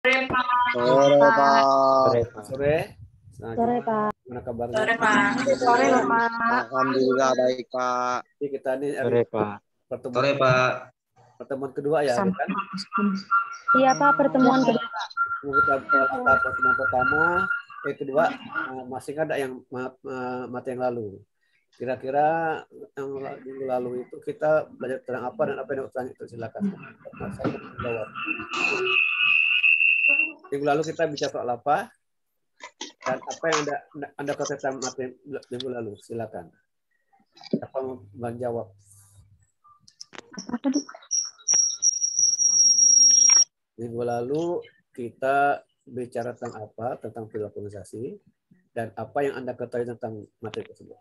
Sore, Pak. Sore, Pak. Sore, Pak. Sore. Sore, Pak. Gimana kabarnya? Sore, Pak. Sore, Pak. Alhamdulillah baik, Pak. Jadi kita ini Sore, Pak. pertemuan kedua ya, kan? Iya, Pak, pertemuan kedua. Kita pertemuan pertama, kedua masih ada yang mata yang lalu. Kira-kira yang minggu lalu itu kita belajar tentang apa dan apa yang bertanya itu silakan. Saya jawab. Minggu lalu kita bicara soal apa dan apa yang anda katakan materi minggu lalu, silakan. Siapa mau menjawab? Minggu lalu kita bicara tentang apa, tentang perilaku organisasi dan apa yang anda ketahui tentang materi tersebut.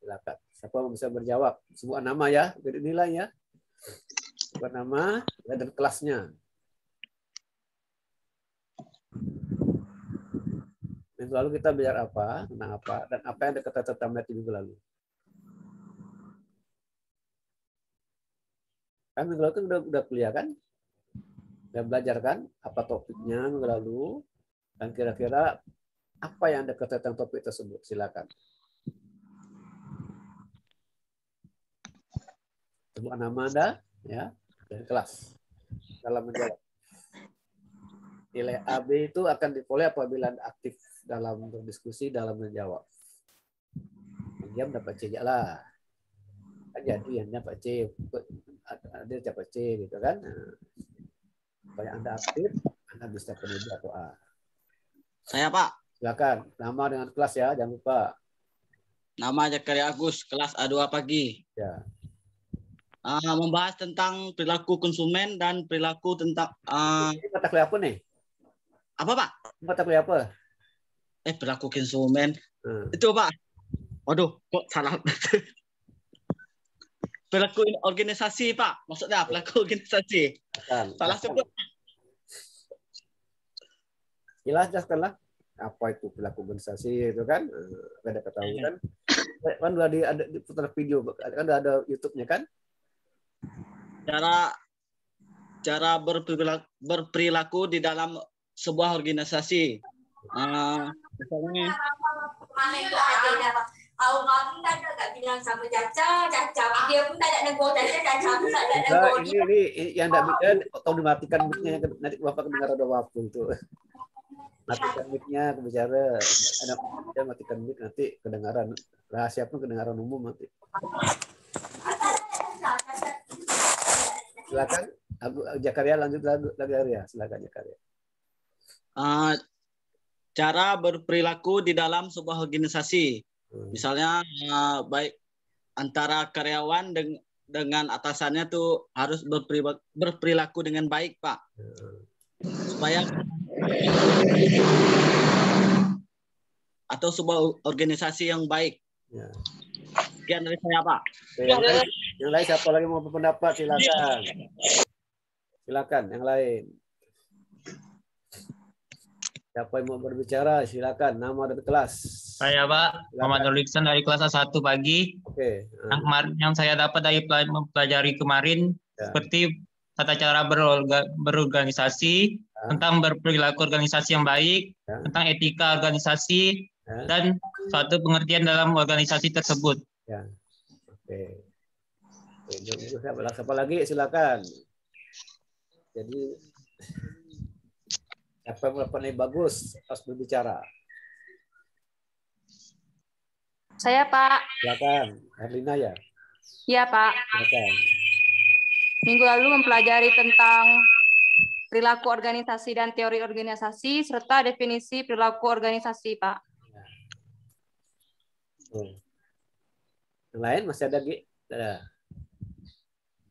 Silakan. Siapa yang bisa berjawab? Sebut nama ya, beri nilai ya. Sebut nama dan kelasnya. Minggu lalu kita bicara apa, tentang apa, dan apa yang ada kata tentang materi minggu lalu. Kan minggu lalu kan udah kuliah kan? Udah belajar kan? Apa topiknya minggu lalu? Dan kira-kira apa yang ada kata tentang topik tersebut? Silakan. Sebut nama Anda ya, dan kelas dalam menjawab. Nilai AB itu akan diperoleh apabila Anda aktif dalam berdiskusi, dalam menjawab. Diam dapat C lah. Kan jadi Anda dapat C, ada dapat C gitu kan. Supaya Anda aktif, Anda bisa penuh atau A. Saya, Pak. Silakan, nama dengan kelas ya, jangan lupa. Nama Zakaria Agus, kelas A2 pagi. Ya. Membahas tentang perilaku konsumen dan perilaku tentang Ini mata kuliah apa nih? apa, Pak? Mata kuliah apa? Perilaku konsumen. Itu, Pak. Waduh, kok salah. Perilaku organisasi, Pak. Maksudnya perilaku organisasi. Salah sebut. Jelaskanlah apa itu perilaku organisasi itu kan? Ada ketahuan kan udah ada di putar video kan ada YouTube-nya kan? Cara berperilaku di dalam sebuah organisasi. Misalnya bilang sama Caca, dia pun tak ada negur, Caca pun tak ada negur. Ini yang tidak bisa atau dimatikan mic-nya nanti Bapak kedengaran ada waktu itu. Matikan mic-nya bicara, ada matikan mic nanti kedengaran rahasia pun kedengaran umum nanti. Silakan, Zakaria lanjut lagi Arya. Silakan Zakaria. Cara berperilaku di dalam sebuah organisasi. Misalnya baik antara karyawan dengan atasannya tuh harus berperilaku dengan baik, Pak. Supaya atau sebuah organisasi yang baik. Ya. Sekian dari saya, Pak. Yang lain siapa lagi mau berpendapat? Silakan. Silakan yang lain. Siapa yang mau berbicara? Silakan. Nama dan kelas. Saya, Pak. Muhammad Nur Iksan dari kelas A1 pagi. Oke. Yang saya dapat dari mempelajari kemarin seperti tata cara berorganisasi, tentang berperilaku organisasi yang baik, tentang etika organisasi, dan suatu pengertian dalam organisasi tersebut. Ya. Oke. Siapa lagi? Silakan. Jadi siapa yang melakukan bagus harus berbicara. Saya, Pak. Silakan. Herlina ya. Iya, Pak. Silakan. Minggu lalu mempelajari tentang perilaku organisasi dan teori organisasi serta definisi perilaku organisasi, Pak. Yang lain masih ada Gi? Ada.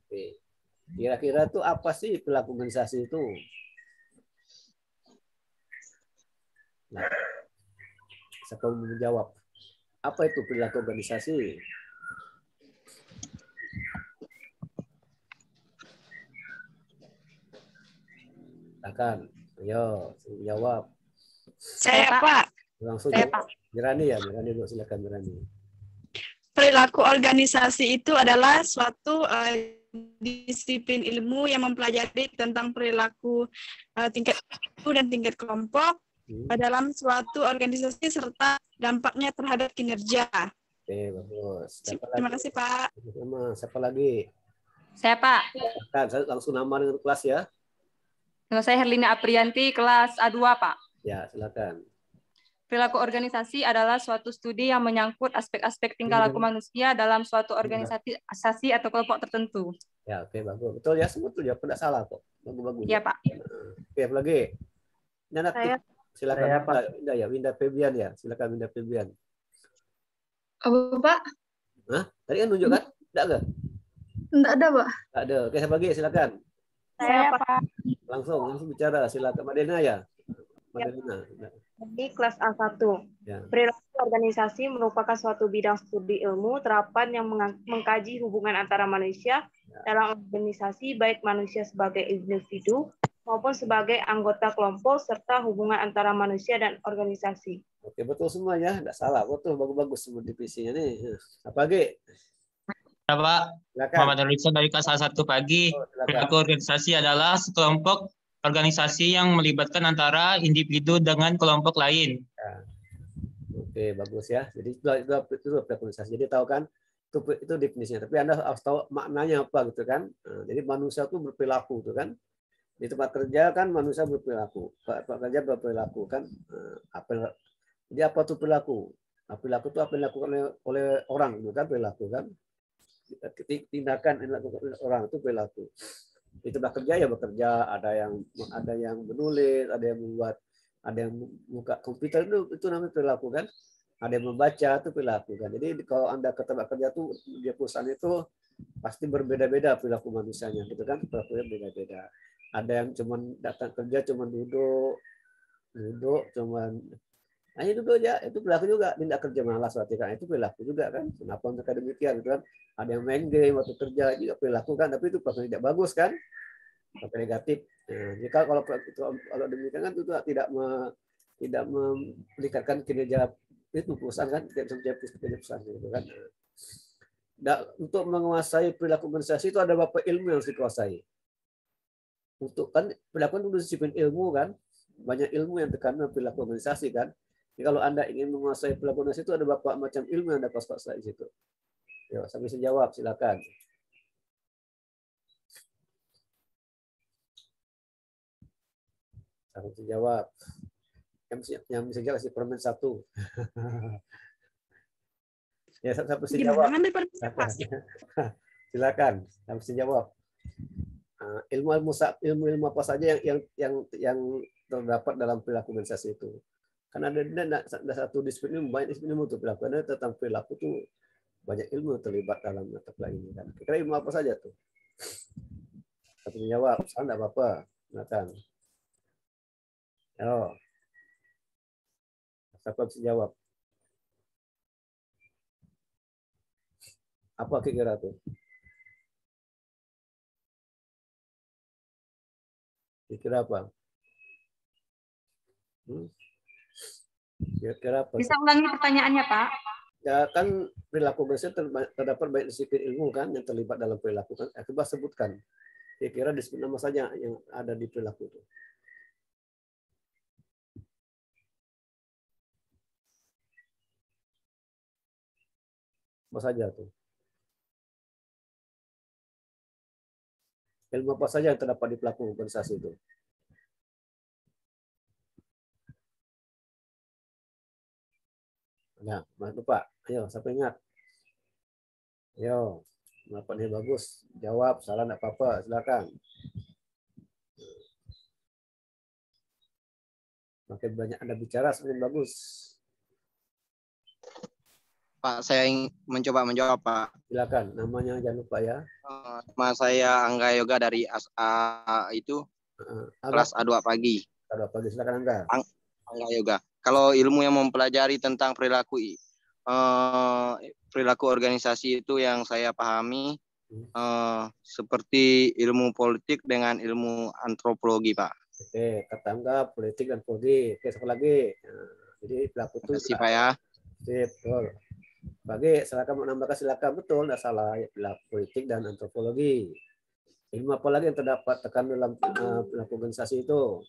Oke. Kira-kira itu apa sih perilaku organisasi itu? Nah, siapa mau menjawab? Apa itu perilaku organisasi? Silakan, ayo jawab. Saya, Pak. Langsung Saya, jawab. Mirani ya, Mirani dulu, silakan Mirani. Perilaku organisasi itu adalah suatu disiplin ilmu yang mempelajari tentang perilaku tingkat individu dan tingkat kelompok dalam suatu organisasi serta dampaknya terhadap kinerja. Oke, bagus. Terima kasih, Pak. Siapa lagi? Saya, Pak. Kan, saya langsung nama dengan kelas ya. Nama saya Herlina Aprianti, kelas A2, Pak. Ya, silakan. Perilaku organisasi adalah suatu studi yang menyangkut aspek-aspek tingkah laku manusia dalam suatu organisasi atau kelompok tertentu. Ya, oke, bagus. Betul ya, semua tuh ya, tidak salah kok. Bagus-bagus. Iya, Pak. Oke, apa lagi? Saya. Silakan. Saya, Pak. Winda Febian ya. Silakan Winda Febian. Apa, Pak? Hah? Tadi kan nunjuk kan? Tidak ada? Enggak ada, Pak. Tidak ada. Oke, siapa lagi? Silakan. Saya, Pak. Langsung bicara. Silakan Mbak Dena ya. Mbak Dena. Di kelas A1. Ya. Perilaku organisasi merupakan suatu bidang studi ilmu terapan yang mengkaji hubungan antara manusia dalam organisasi, baik manusia sebagai individu maupun sebagai anggota kelompok, serta hubungan antara manusia dan organisasi. Oke, betul semua ya. Tidak salah. Betul, bagus-bagus semua divisinya nih. Apa lagi? Ya, Pak. Silakan. Muhammad Nurison dari kelas 1 pagi. Perilaku organisasi adalah sekelompok organisasi yang melibatkan antara individu dengan kelompok lain. Ya. Oke, bagus ya. Jadi itu organisasi. Jadi tahu kan itu definisinya. Tapi Anda harus tahu maknanya apa gitu kan. Nah, jadi manusia itu berperilaku gitu kan. Di tempat kerja kan manusia berperilaku. Tempat kerja berperilaku kan. Jadi apa itu perilaku? Nah, perilaku itu apa yang dilakukan oleh orang, bukan perilaku kan? Tindakan yang dilakukan oleh orang itu perilaku. Di tempat kerja ya bekerja, ada yang menulis, ada yang membuat, ada yang buka komputer itu namanya perilaku kan. Ada yang membaca itu perilaku kan. Jadi kalau Anda ke tempat kerja tuh di perusahaan itu pasti berbeda-beda perilaku manusianya gitu kan. Perilakunya beda-beda. Ada yang cuman datang kerja cuman duduk cuman itu aja, itu perilaku juga. Tidak kerja malas berarti kan, itu perilaku juga kan. Kenapa mereka demikian gitu kan? Ada yang main game waktu kerja juga perilaku kan, tapi itu perilaku tidak bagus kan, perilaku negatif. Nah, jika kalau demikian kan itu tidak meningkatkan kinerja itu perusahaan kan, tidak bisa kinerja perusahaan gitu kan. Nah, untuk menguasai perilaku organisasi itu ada beberapa ilmu yang harus dikuasai. Untuk kan perilaku itu disiplin ilmu kan, banyak ilmu yang tekanan perilaku organisasi kan. Jadi kalau Anda ingin menguasai perilaku organisasi itu ada beberapa macam ilmu yang Anda kuasai di situ. Yo, sambil bisa jawab, silakan. Sambil bisa jawab. Yang bisa jawab si permen 1. Ya, sampai bisa jawab. Silakan, sampai bisa jawab. Ilmu apa saja yang terdapat dalam perilaku organisasi itu. Karena ada satu disiplin, banyak disiplin ilmu untuk perilaku. Karena tentang perilaku itu banyak ilmu terlibat dalam mata kuliah ini kan. Kira-kira ilmu apa saja tuh? Satu menjawab, salah enggak apa-apa. Silakan. Yo. Siapa bisa jawab? Apa kira-kira tuh? Kira-kira apa? Kira-kira apa? Bisa ulangi pertanyaannya, Pak? Ya kan perilaku organisasi terdapat banyak disiplin ilmu kan yang terlibat dalam perilaku kan. Coba sebutkan. Kira-kira disiplin apa saja yang ada di perilaku itu. Apa saja tuh? Ilmu apa saja yang terdapat di perilaku organisasi itu? Nah, Bapak, ayo, siapa ingat? Ayo, jawabannya bagus. Jawab, salah enggak apa-apa, silakan. Makin banyak Anda bicara, semakin bagus. Pak, saya mencoba menjawab, Pak. Silakan, namanya jangan lupa ya. Nama saya Angga Yoga dari kelas A2 pagi. A2 pagi, silakan Angga. Angga Yoga. Kalau ilmu yang mempelajari tentang perilaku organisasi itu yang saya pahami seperti ilmu politik dengan ilmu antropologi, Pak. Oke, kata Angga politik dan politik. Oke, satu lagi. Nah, jadi perilaku itu. Terima kasih, Pak ya. Betul. Bagi silakan menambahkan, silakan. Betul, tidak salah. Politik dan antropologi. Ilmu apa lagi yang terdapat tekan dalam perilaku organisasi itu?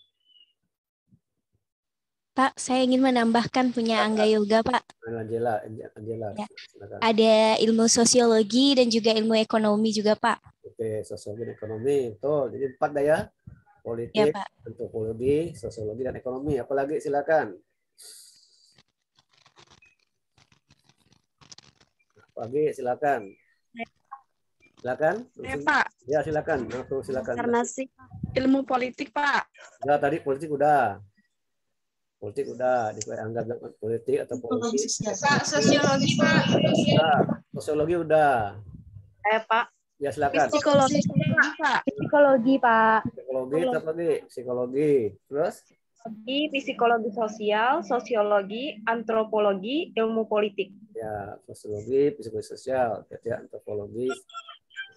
Pak, saya ingin menambahkan punya Angga Yoga, Pak. Angela, Ya. silakan. Ada ilmu sosiologi dan juga ilmu ekonomi juga, Pak. Oke, sosiologi dan ekonomi. Betul. Jadi 4 dah ya. Politik, Ya, Pak. antropologi, sosiologi, dan ekonomi. Apalagi silakan. Pagi, silakan. Silakan. Ya, Pak. Ya, silakan. Langsung silakan. Karena sih ilmu politik, Pak. Ya, tadi politik udah. Politik udah dianggap politik atau politik. Pak, sosiologi, Pak. Nah, sosiologi udah. Pak. Ya, silakan. Psikologi, Pak. Psikologi, Pak. Psikologi, apa lagi? Psikologi. Terus? Psikologi sosial, sosiologi, antropologi, ilmu politik. Ya, sosiologi, psikologi sosial, ya, antropologi,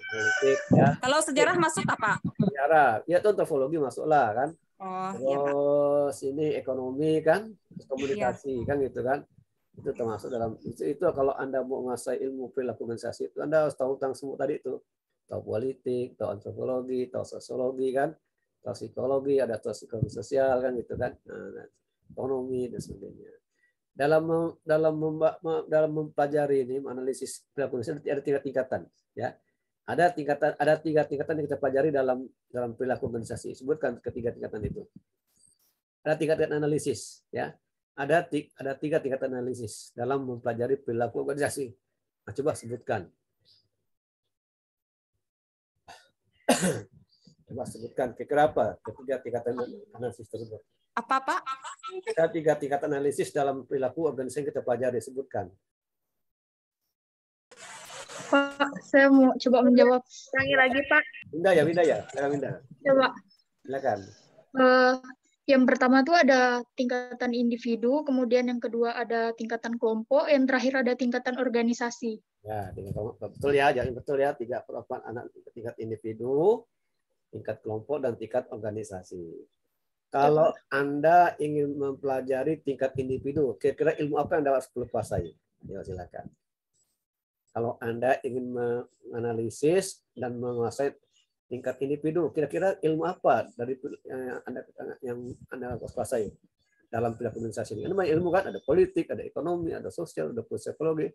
politik, ya. Kalau sejarah masuk apa? Sejarah, ya tuh antropologi masuklah kan. Oh, iya, Pak. Terus ini ekonomi kan, komunikasi kan gitu kan. Itu termasuk dalam itu kalau Anda mau menguasai ilmu perilaku organisasi itu Anda harus tahu tentang semua tadi itu. Tahu politik, tahu antropologi, tahu sosiologi kan, tahu psikologi, ada tahu psikologi sosial kan gitu kan. Nah, ekonomi dan sebagainya. Dalam mempelajari ini menganalisis perilaku organisasi ada 3 tingkatan ya. Ada 3 tingkatan yang kita pelajari dalam perilaku organisasi. Sebutkan ketiga tingkatan itu. Ada tingkatan analisis ya. Ada 3 tingkatan analisis dalam mempelajari perilaku organisasi. Nah, coba sebutkan. Coba sebutkan kira-kira apa ketiga tingkatan analisis tersebut. Apa, Pak? Ada 3 tingkatan analisis dalam perilaku organisasi yang kita pelajari. Sebutkan. Pak, saya mau coba menjawab. Lagi, Pak. Winda ya. Silakan Winda. Coba. Silakan. Yang pertama tuh ada tingkatan individu, kemudian yang kedua ada tingkatan kelompok, yang terakhir ada tingkatan organisasi. Ya, betul ya, jangan betul ya. 3 anak tingkat individu, tingkat kelompok, dan tingkat organisasi. Kalau Anda ingin mempelajari tingkat individu, kira-kira ilmu apa yang Anda harus kuasai? Ya, silakan. Kalau Anda ingin menganalisis dan menguasai tingkat individu, kira-kira ilmu apa dari yang Anda harus kuasai dalam perilaku organisasi ini? Ada banyak ilmu kan, ada politik, ada ekonomi, ada sosial, ada psikologi,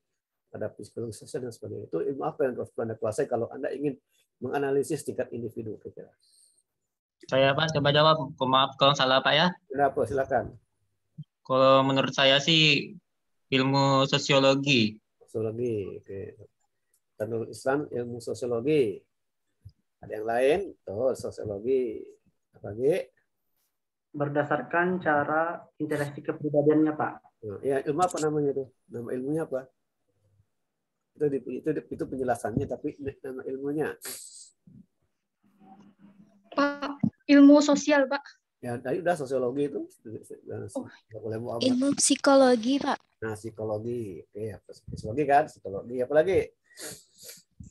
ada psikologi sosial dan sebagainya. Itu ilmu apa yang harus Anda kuasai kalau Anda ingin menganalisis tingkat individu, kira-kira? Saya Pak, coba jawab. Maaf kalau salah Pak ya. Kenapa? Silakan. Kalau menurut saya sih ilmu sosiologi. Sosiologi, oke. Tanul Islam ilmu sosiologi. Ada yang lain? Tuh, sosiologi. Apa lagi? Berdasarkan cara interaksi kepribadiannya, Pak. Ya, ilmu apa namanya itu? Nama ilmunya apa? Itu penjelasannya, tapi nama ilmunya. Pak, ilmu sosial, Pak. Ya, tadi udah sosiologi itu. Ilmu psikologi, Pak. Nah, psikologi. Oke, psikologi kan? Psikologi. Apa lagi?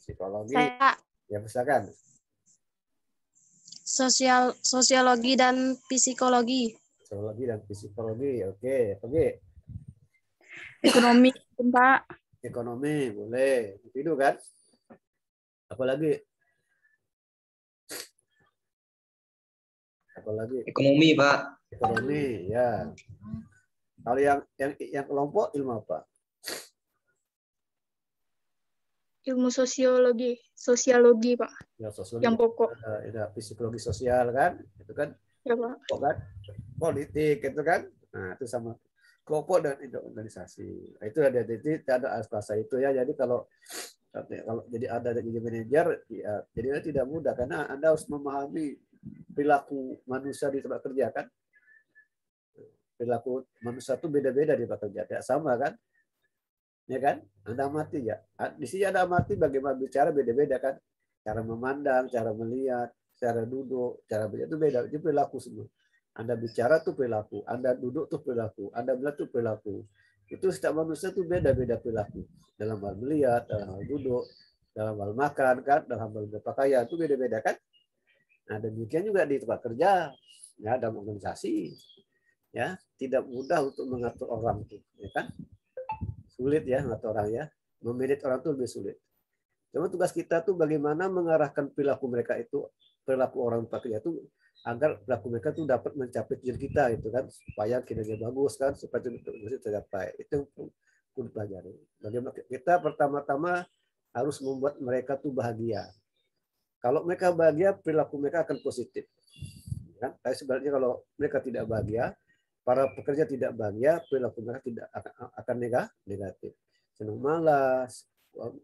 Psikologi. Saya. Ya, silakan. Sosiologi dan psikologi. Sosiologi dan psikologi. Oke, apa lagi? Ekonomi, Pak. Ekonomi, boleh. Itu kan? Apa lagi? Apalagi ekonomi, Pak. Ekonomi, ya. Kalau yang kelompok ilmu apa? Ilmu sosiologi, Pak. Ya, sosiologi. Yang pokok. Ada psikologi sosial kan? Itu kan? Ya, Pak. Kan? Politik itu kan? Nah, itu sama kelompok dan organisasi. Nah, itu ada aspasa itu ya. Jadi kalau jadi ada jadi manajer, ya, jadi tidak mudah karena Anda harus memahami perilaku manusia di tempat kerja kan. Perilaku manusia itu beda-beda di tempat kerja, tidak sama kan? Ya kan? Anda amati ya. Di sini Anda amati bagaimana bicara beda-beda kan? Cara memandang, cara melihat, cara duduk, cara bicara itu beda. Itu perilaku semua. Anda bicara tuh perilaku, Anda duduk tuh perilaku, Anda melihat tuh perilaku. Itu setiap manusia tuh beda-beda perilaku. Dalam hal melihat, dalam hal duduk, dalam hal makan kan, dalam hal berpakaian itu beda-beda kan? Nah, demikian juga di tempat kerja, ya, dalam organisasi, ya, tidak mudah untuk mengatur orang itu, ya kan? Sulit ya kata orang ya. Memanage orang itu lebih sulit. Cuma tugas kita tuh bagaimana mengarahkan perilaku mereka itu, perilaku orang pekerja itu agar perilaku mereka tuh dapat mencapai tujuan kita itu kan, supaya kinerja bagus kan, supaya itu tercapai. Itu perlu dipelajari. Bagaimana kita pertama-tama harus membuat mereka tuh bahagia. Kalau mereka bahagia, perilaku mereka akan positif. Kan? Tapi sebenarnya kalau mereka tidak bahagia, para pekerja tidak bahagia, perilaku mereka tidak akan negatif. Senang malas,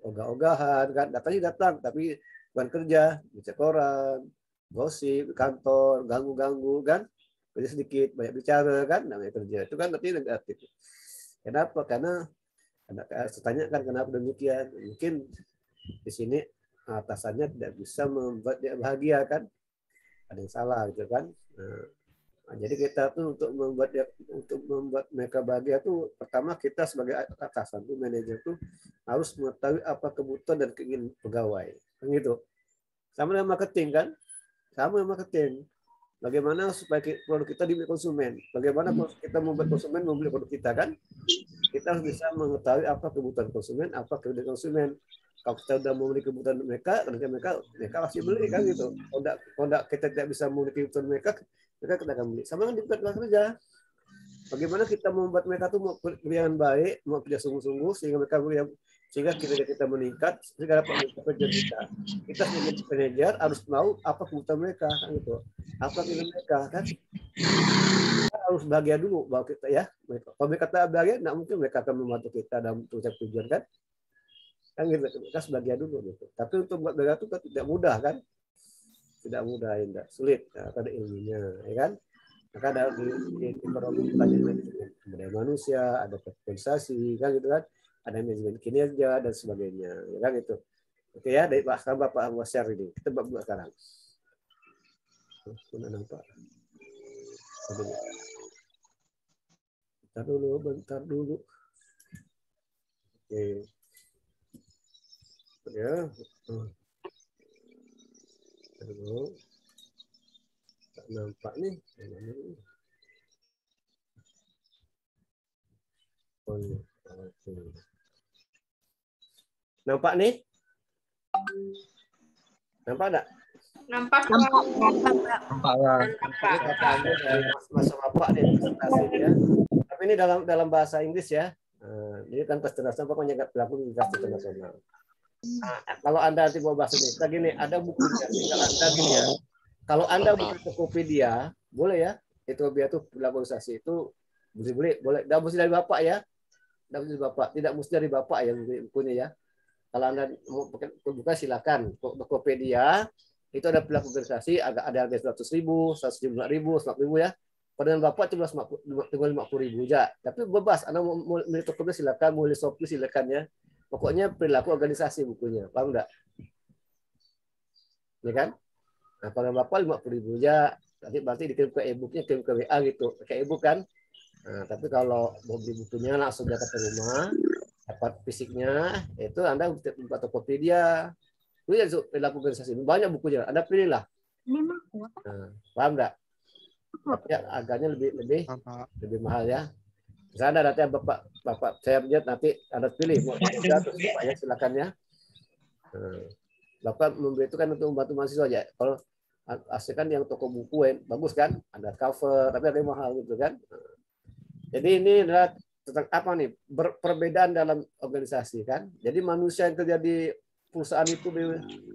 ogah-ogahan, kan? Datangnya datang, tapi bukan kerja, baca koran, gosip, kantor, ganggu-ganggu, kan? Kerja sedikit, banyak bicara, kan? Namanya kerja. Itu kan nanti negatif. Kenapa? Karena saya tanyakan kenapa demikian. Mungkin di sini atasannya tidak bisa membuat dia bahagia, kan? Ada yang salah, gitu kan? Nah, jadi kita tuh untuk membuat mereka bahagia tuh pertama kita sebagai atasan tuh manajer tuh harus mengetahui apa kebutuhan dan keinginan pegawai, kan gitu. Sama dengan marketing kan, sama dengan marketing. Bagaimana supaya produk kita dibeli konsumen? Bagaimana kita membuat konsumen membeli produk kita kan? Kita harus bisa mengetahui apa kebutuhan konsumen, apa kebutuhan konsumen. Kalau kita sudah membeli kebutuhan mereka pasti beli kan gitu. Kalau kita tidak bisa membeli kebutuhan mereka kita akan beli. Sama dengan di tempat kerja. Bagaimana kita membuat mereka tuh mau kerja dengan baik, mau kerja sungguh-sungguh sehingga kinerja kita meningkat, sehingga dapat kerja kita. Kita sebagai manajer harus tahu apa kebutuhan mereka kan gitu. Apa keinginan mereka kan. Kita harus bahagia dulu bahwa kita ya. Kalau mereka tak bahagia, tidak mungkin mereka akan membantu kita dalam tujuan kan. Kan gitu, kita harus bahagia dulu gitu. Tapi untuk buat bahagia itu tidak mudah kan. Tidak mudah, tidak sulit. Nah, ada ilmunya, ya kan? Maka ada di ekonomi manajemen manusia, ada kompensasi, kan gitu kan? Ada manajemen kinerja dan sebagainya, ya kan itu. Oke ya, dari Bapak share ini. Kita buat sekarang. Sudah nampak. Bentar dulu. Oke. Ya. Aduh. Tak nampak nih. Oh, iya. Oke. Nampak nih? Nampak enggak? Nampak. Masa Bapak nih presentasi ya. Tapi ini dalam bahasa Inggris ya. Jadi kan kecerdasan pokoknya nggak berlaku di kelas internasional. Nah, kalau Anda nanti mau bahas ini, gini, ada bukunya. Tinggal Anda gini ya. Kalau Anda buka Tokopedia, boleh ya. Tokopedia itu pelakuisasi itu boleh. Tidak mesti dari Bapak ya. Tidak mesti dari Bapak yang bukunya ya. Kalau Anda mau buka silakan. Tokopedia itu ada pelaku organisasi, ada harga 100.000, 175.000, 100.000 ya. Padahal Bapak cuma 50.000 aja. Tapi bebas, Anda mau beli Tokopedia silakan, mau beli Shopee silakan ya. Pokoknya perilaku organisasi bukunya, paham enggak? Ya kan? Nah, kalau Bapak 50.000 aja, nanti berarti dikirim ke e-booknya, kirim ke WA gitu, kayak e-book kan? Nah, tapi kalau mau beli bukunya langsung datang ke rumah, dapat fisiknya, itu Anda buka Tokopedia. Itu ya perilaku organisasi. Banyak bukunya, Anda pilihlah. Nah, paham enggak? Ya, harganya lebih mahal ya. Misalnya nanti Bapak saya lihat nanti Anda pilih mau ya silakan ya. Bapak membeli itu kan untuk membantu mahasiswa aja. Kalau asli kan yang toko buku bagus kan, ada cover tapi ada yang mahal gitu kan. Jadi ini adalah tentang apa nih? Perbedaan dalam organisasi kan. Jadi manusia yang kerja di perusahaan itu di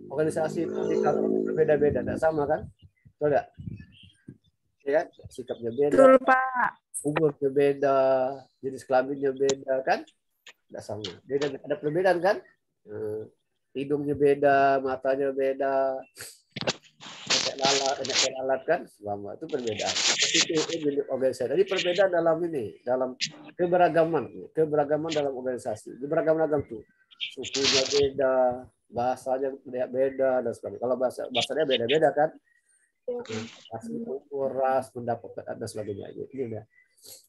organisasi itu di kantor berbeda-beda, tidak sama kan? Betul enggak? Ya kan? Sikapnya beda. Betul, Pak. Umurnya beda, jenis kelaminnya beda kan? Tidak sama. Ada perbedaan kan? Hidungnya beda, matanya beda, kayak lalat kan? Sama itu perbedaan. Itu organisasi. Jadi perbedaan dalam keberagaman dalam organisasi. Beragam tuh. Sukunya beda, bahasanya beda dan sebagainya. Kalau bahasanya beda-beda kan? Ras, pendapat dan sebagainya.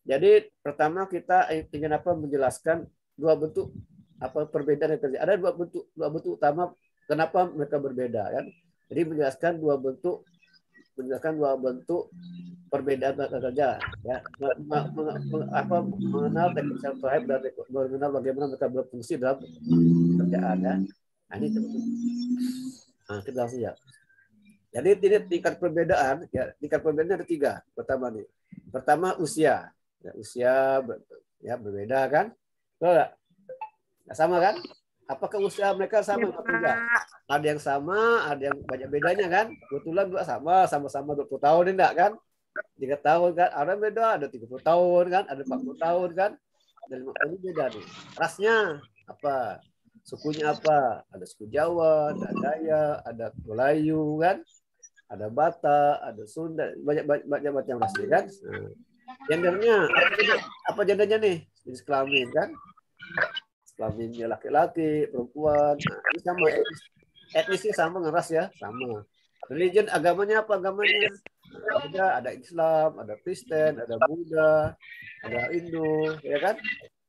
Jadi pertama kita ingin menjelaskan dua bentuk perbedaan yang terjadi. Ada dua bentuk utama kenapa mereka berbeda kan. Jadi menjelaskan dua bentuk menjelaskan dua bentuk perbedaan kerja, ya, mengenal teknik self drive dan mengenal bagaimana mereka berfungsi dalam kerjaan, ya. Nah, ini nah, kita langsung ya. Jadi ini tingkat perbedaan, ya, tingkat perbedaannya ada 3. Pertama usia, ya, usia ya berbeda kan? Betul nggak sama kan? Apakah usia mereka sama atau tidak? Ada yang sama, ada yang banyak bedanya kan? Kebetulan juga sama-sama 20 tahun enggak kan? 3 tahun kan? Ada yang beda, ada 30 tahun kan? Ada 40 tahun kan? Ada 50 tahun beda nih. Rasnya apa? Sukunya apa? Ada suku Jawa, ada Dayak, ada Melayu kan? Ada Batak, ada Sunda, banyak macam rasnya kan? Nah, gendernya apa gendernya nih? Jenis kelamin kan? Kelaminnya laki-laki, perempuan. Nah, ini sama etnisnya sama, ngeras ya, sama. Religion agamanya apa agamanya? Ada Islam, ada Kristen, ada Buddha, ada Hindu, ya kan?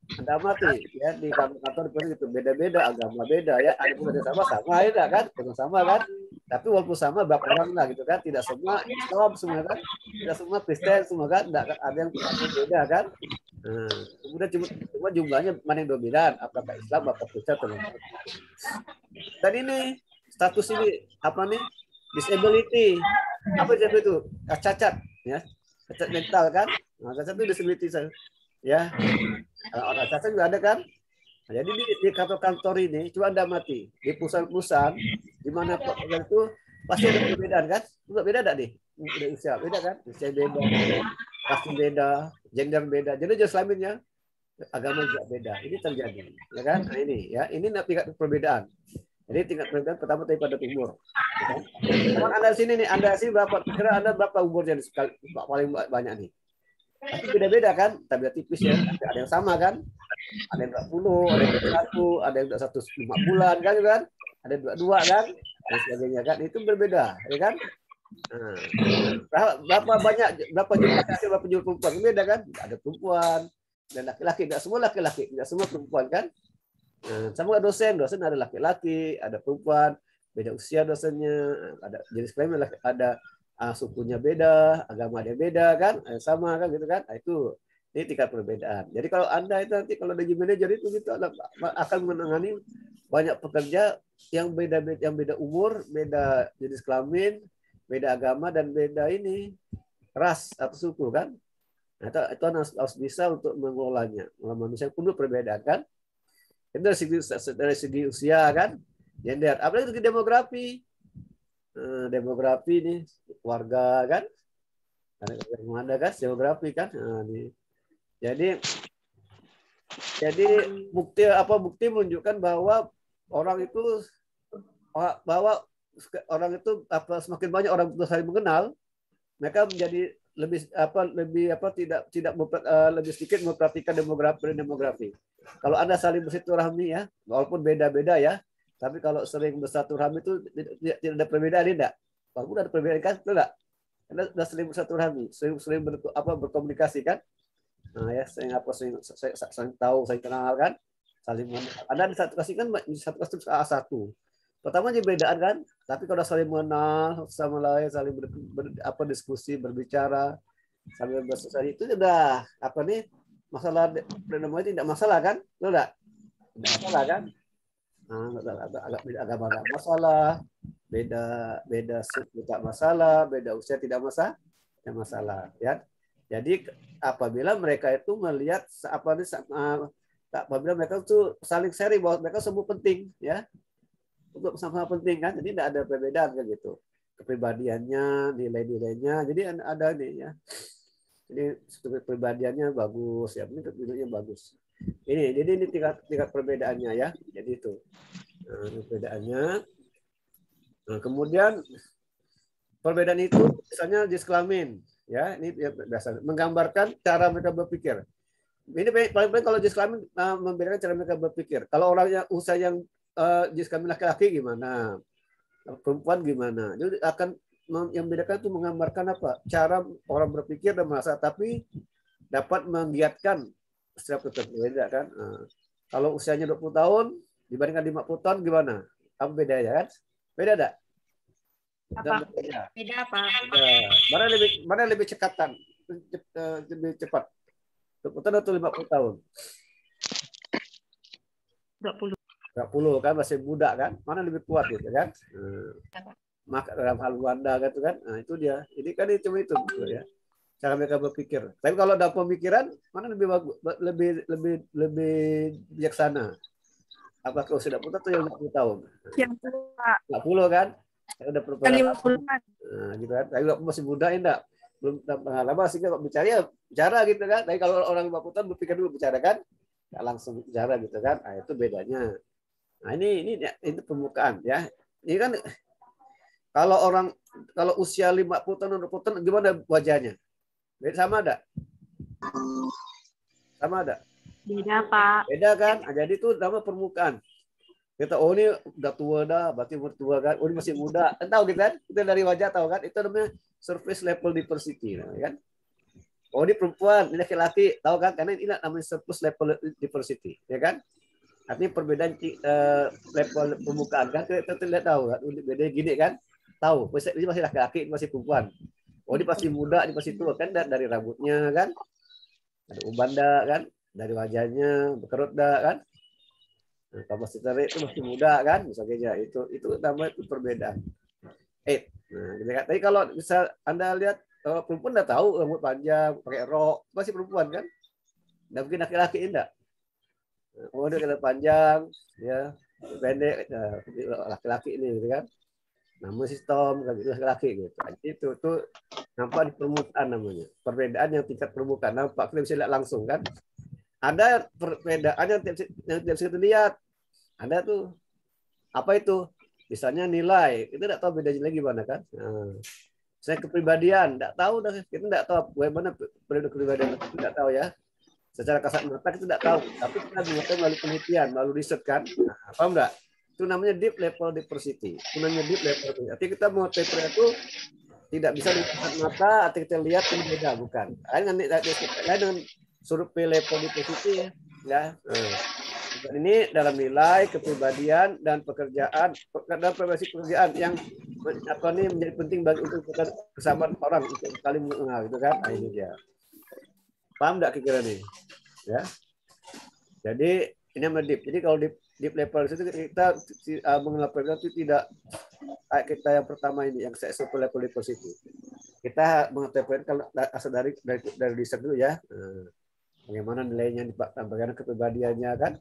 Ada mati ya di kantor itu beda-beda agama beda ya, ada pun ada sama ya kan, sama kan, tapi walaupun sama berapa orang lah gitu kan, tidak semua Islam semua kan, tidak semua Kristen semua kan, tidak kan, ada yang beda kan. Nah, kemudian cuma jumlahnya mana yang dominan, apakah Islam atau Kristen atau dan ini status ini apa nih, disability, apa itu cacat ya, cacat mental kan, nah, cacat itu disability ya. Orang cacat juga ada kan. Nah, jadi di kantor-kantor ini cuma Anda mati di perusahaan-perusahaan di mana itu pasti ada perbedaan kan? Enggak beda enggak nih? Udah usia beda kan? Usia beda, ras beda, gender beda. Jadi jenis kelaminnya, agama juga beda. Ini terjadi, ya kan? Nah, ini tingkat perbedaan. Jadi tingkat perbedaan pertama daripada umur. Ya kan? Kalau Anda sini nih, Anda sih berapa? Kira Anda berapa umurnya paling banyak nih? Tapi beda-beda kan, tabel tipis ya. Ada yang sama kan, ada yang 20, ada yang 21, ada yang 105 bulan kan, ada 22 kan, dan sebagainya kan, itu berbeda, ya kan? Nah, berapa jumlah perempuan beda kan? Ada perempuan dan laki-laki, tidak semua laki-laki, tidak semua perempuan kan? Nah, sama dosen ada laki-laki, ada perempuan, beda usia dosennya, ada jenis kelamin, ada sukunya beda, agama dia beda kan, sama kan gitu kan. Nah, ini tingkat perbedaan. Jadi kalau Anda itu nanti kalau jadi manajer itu gitu akan menangani banyak pekerja yang beda umur, beda jenis kelamin, beda agama dan beda ini ras atau suku kan. Nah, itu harus bisa untuk mengelolanya. Manusia pun perbedaan kan. Itu dari segi usia kan, gender, apalagi dari demografi. Demografi nih warga kan, ada kan demografi kan. Nah, jadi bukti menunjukkan bahwa orang itu semakin banyak orang saling mengenal, mereka menjadi lebih sedikit memperhatikan demografi. Kalau Anda saling bersilaturahmi ya, walaupun beda-beda ya, tapi kalau sering bersilaturahmi itu tidak ada perbedaan, tidak. Walaupun ada perbedaan kan, betul nggak? Anda sudah sering bersilaturahmi, sering berkomunikasi kan? Nah ya, sering tahu, saya kenal kan? Saling Anda di satu kasih kan, di satu kasih A1. Pertama aja bedaan kan, tapi kalau saling mengenal sama lain, saling diskusi, berbicara, sambil bersosialisasi itu sudah masalah tidak masalah kan? Betul nggak? Tidak masalah kan? Agama tidak masalah, beda suku tidak masalah, beda usia tidak masalah ya. Jadi apabila mereka itu melihat apabila mereka itu saling sharing bahwa mereka semua penting ya, untuk sama-sama penting kan, jadi tidak ada perbedaan kan gitu, kepribadiannya, nilai-nilainya, jadi ada nih ya, jadi kepribadiannya bagus ya, ini nilainya bagus. Jadi ini tingkat perbedaannya ya. Jadi itu perbedaannya. Nah, kemudian perbedaan itu misalnya jenis kelamin ya, ini biasa menggambarkan cara mereka berpikir. Ini paling kalau jenis kelamin membedakan cara mereka berpikir. Kalau orang yang usia yang jenis kelamin laki-laki gimana, perempuan gimana. Jadi akan yang membedakan itu menggambarkan apa? Cara orang berpikir dan merasa, tapi dapat menggiatkan setiap berbeda kan. Kalau usianya 20 tahun dibandingkan 50 tahun gimana? Kamu beda ya kan? Beda enggak? Apa? Beda. Beda, Pak. Mana lebih cekatan? Lebih cepat? 20 tahun atau 50 tahun? 20. 20 kan masih muda kan? Mana lebih kuat gitu kan? Maka dalam hal Wanda gitu kan? Nah, itu dia. Jadi kan itu ya. Cara mereka berpikir. Tapi kalau dalam pemikiran mana lebih bagus, lebih bijaksana? Apakah usia 20 atau yang 50 tahun? Yang tua. 50 kan? Saya udah berpengalaman. 50-an. Nah, gitu kan. Tapi masih muda enggak? Belum pengalaman sehingga bicara gitu kan. Tapi kalau orang 50 tahun berpikir dulu bicara kan? Nggak langsung bicara gitu kan. Nah, itu bedanya. Nah, ini pembukaan ya. Ini kan kalau usia 50 tahun 60 tahun gimana wajahnya? Sama ada? Sama ada? Beda, Pak. Beda kan? Nah, jadi itu nama permukaan. Kita ini udah tua dah, berarti umur tua kan. Oh, ini masih muda. Tahu gitu kan? Kita dari wajah tahu kan? Itu namanya surface level diversity, kan? Oh, ini perempuan, ini laki-laki, tahu kan? Karena ini namanya surface level diversity, ya kan? Artinya perbedaan level permukaan kan? Kita lihat tahu kan? Beda gini kan? Tahu, ini masih laki-laki, ini masih perempuan. Oh, ini pasti muda, ini pasti tua kan? Dari rambutnya kan? Dari uban dah kan? Dari wajahnya, berkerut dah kan? Nah, kalau masih tarik itu masih muda kan, misalnya itu namanya itu perbedaan. Nah, tapi kalau bisa Anda lihat kalau perempuan udah tahu rambut panjang, pakai rok, masih perempuan kan? Nggak mungkin laki-laki enggak. Oh, dia kena panjang, ya pendek, laki-laki ini, gitu kan? Namun sistem kan itu laki-laki gitu. Itu nampak di permukaan namanya. Perbedaan yang tingkat permukaan nampak kita bisa lihat langsung kan? Ada perbedaan yang tidak bisa dilihat. Ada tuh apa itu? Misalnya nilai, kita tidak tahu bedanya lagi gimana kan? Nah, saya kepribadian, tidak tahu dah kita tidak tahu bagaimana periode kepribadian kita tidak tahu ya. Secara kasat mata kita tidak tahu, tapi kita mengetahui melalui penelitian, melalui riset kan? Nah, paham nggak? Itu namanya deep level diversity. Itu namanya deep level. Artinya kita mengetahui itu tidak bisa di kasat mata, atau kita lihat ini beda bukan? Lain dengan survei level diversity ya. Ini dalam nilai kepribadian dan pekerjaan dan profesi pekerjaan yang menjadi penting bagi untuk kesamaan orang untuk saling mengenal gitu kan. Nah, ini dia. Paham nggak kira-kira nih? Ya. Jadi ini namanya deep. Jadi kalau deep level itu kita mengenal perbedaan itu tidak kayak kita yang pertama ini yang saya survei level diversity. Kita mengetahui kalau asal dari riset dulu ya. Bagaimana nilainya, bagaimana kepribadiannya kan?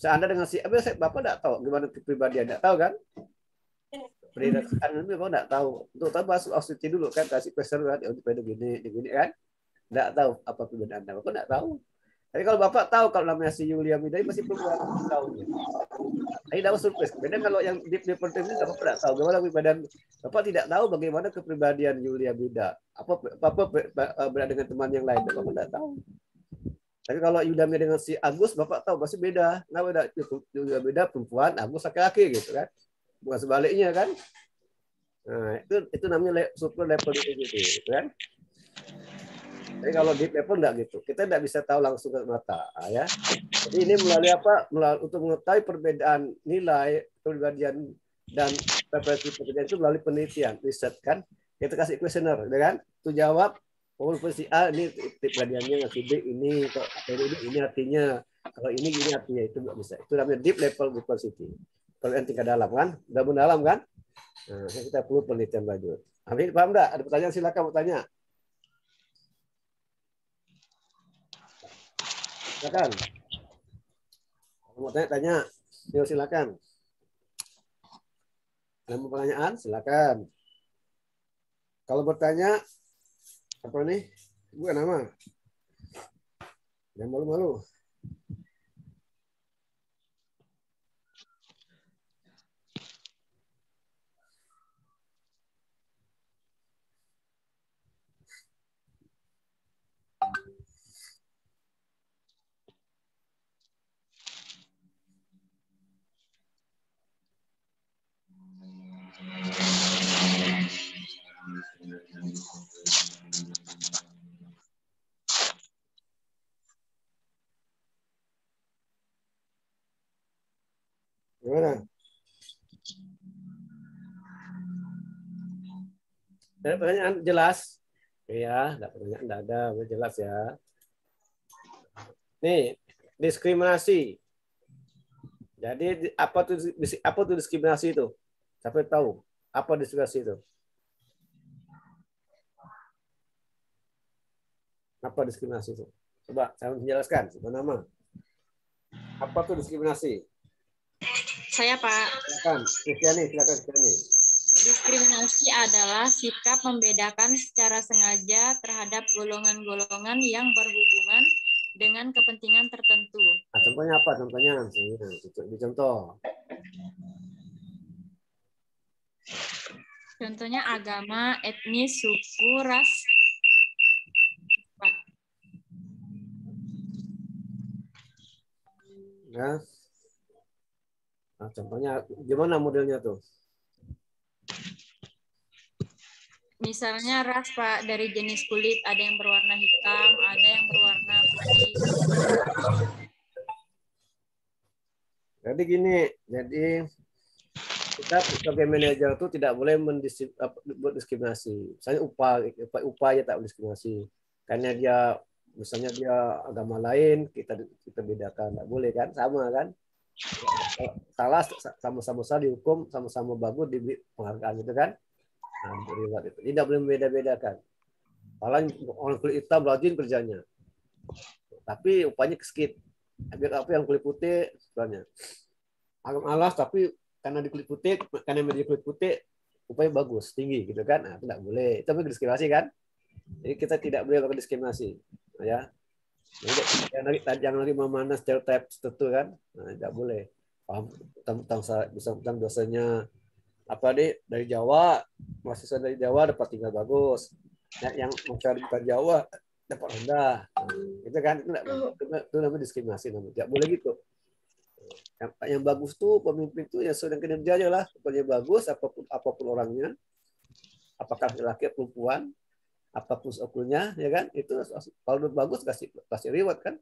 Anda dengan si Bapak tidak tahu gimana kepribadian, tidak tahu kan? Berdasarkan itu Bapak tidak tahu. Untuk tahu bahas audit dulu kan, kasih question kan, untuk begini kan? Tidak tahu apa perbedaan Anda, Bapak tidak tahu. Tapi kalau Bapak tahu kalau namanya si Yulia Midai masih perempuan, tahu. Ini dapat surprise. Beda kalau yang deep department ini Bapak tidak tahu gimana kepribadian. Bapak tidak tahu bagaimana kepribadian Yulia Bida. Apa beda dengan teman yang lain, Bapak tidak tahu. Tapi kalau Yudami dengan si Agus, Bapak tahu pasti beda. Nggak beda, juga beda perempuan, Agus laki-laki gitu kan. Bukan sebaliknya kan. Nah, itu namanya super level gitu kan. Tapi kalau deep level enggak gitu. Kita tidak bisa tahu langsung ke mata, ya. Jadi ini melalui apa? Untuk mengetahui perbedaan nilai, kepribadian dan preferensi pekerjaan itu melalui penelitian, riset kan. Kita kasih kuesioner, kan? Itu jawab. Oh, si A ini kepribadiannya, si B ini, kok ini artinya, kalau ini artinya itu nggak bisa. Itu namanya deep level diversity. Penelitian tingkat dalam kan, udah mendalam kan. Nah, kita perlu penelitian lanjut. Amin, paham nggak? Ada pertanyaan silakan mau tanya. Silakan. Kalau mau tanya, yuk silakan. Ada pertanyaan, silakan. Kalau bertanya apa nih? Bukan nama. Jangan malu-malu. Gimana? Ada pertanyaan jelas? Ya, ada pertanyaan, ada, jelas ya. Nih, diskriminasi. Jadi apa tuh diskriminasi itu? Siapa tahu? Apa diskriminasi itu? Apa diskriminasi itu? Coba saya menjelaskan nama. Apa tuh diskriminasi? Saya, Pak. Silakan, Kristiani, silakan Kristiani. Diskriminasi adalah sikap membedakan secara sengaja terhadap golongan-golongan yang berhubungan dengan kepentingan tertentu. Nah, contohnya apa? Contohnya, contoh. Contohnya agama, etnis, suku, ras. Pak. Ya. Nah, contohnya gimana modelnya tuh? Misalnya ras, Pak, dari jenis kulit, ada yang berwarna hitam, ada yang berwarna putih. Jadi gini, jadi kita sebagai manajer itu tidak boleh mendiskriminasi. Misalnya upah aja tak diskriminasi. Karena dia, misalnya dia agama lain, kita bedakan, tak boleh kan? Sama kan? Salah sama-sama dihukum, sama-sama bagus diberi penghargaan gitu kan? Nah, itu tidak boleh membeda-bedakan. Kalau orang kulit hitam rajin kerjanya, tapi upahnya keskit. Apa yang kulit putih sebenarnya alas, tapi karena di kulit putih, karena di kulit putih upahnya bagus, tinggi gitu kan? Nah, itu tidak boleh. Itu diskriminasi kan? Jadi kita tidak boleh melakukan diskriminasi, ya. Jangan lagi memandang stereotip tertentu kan? Nah, tidak boleh. Paham tentang dosanya apa dari Jawa, mahasiswa dari Jawa dapat tinggal bagus. Yang masyarakat bukan Jawa dapat rendah. Itu kan itu namanya diskriminasi namanya. Tidak boleh gitu. Yang bagus tuh pemimpin tuh ya sesuai dengan kinerjanya lah. Pokoknya bagus apapun orangnya. Apakah laki atau perempuan, apapun ukurnya, ya kan? Itu kalau bagus kasih reward kan?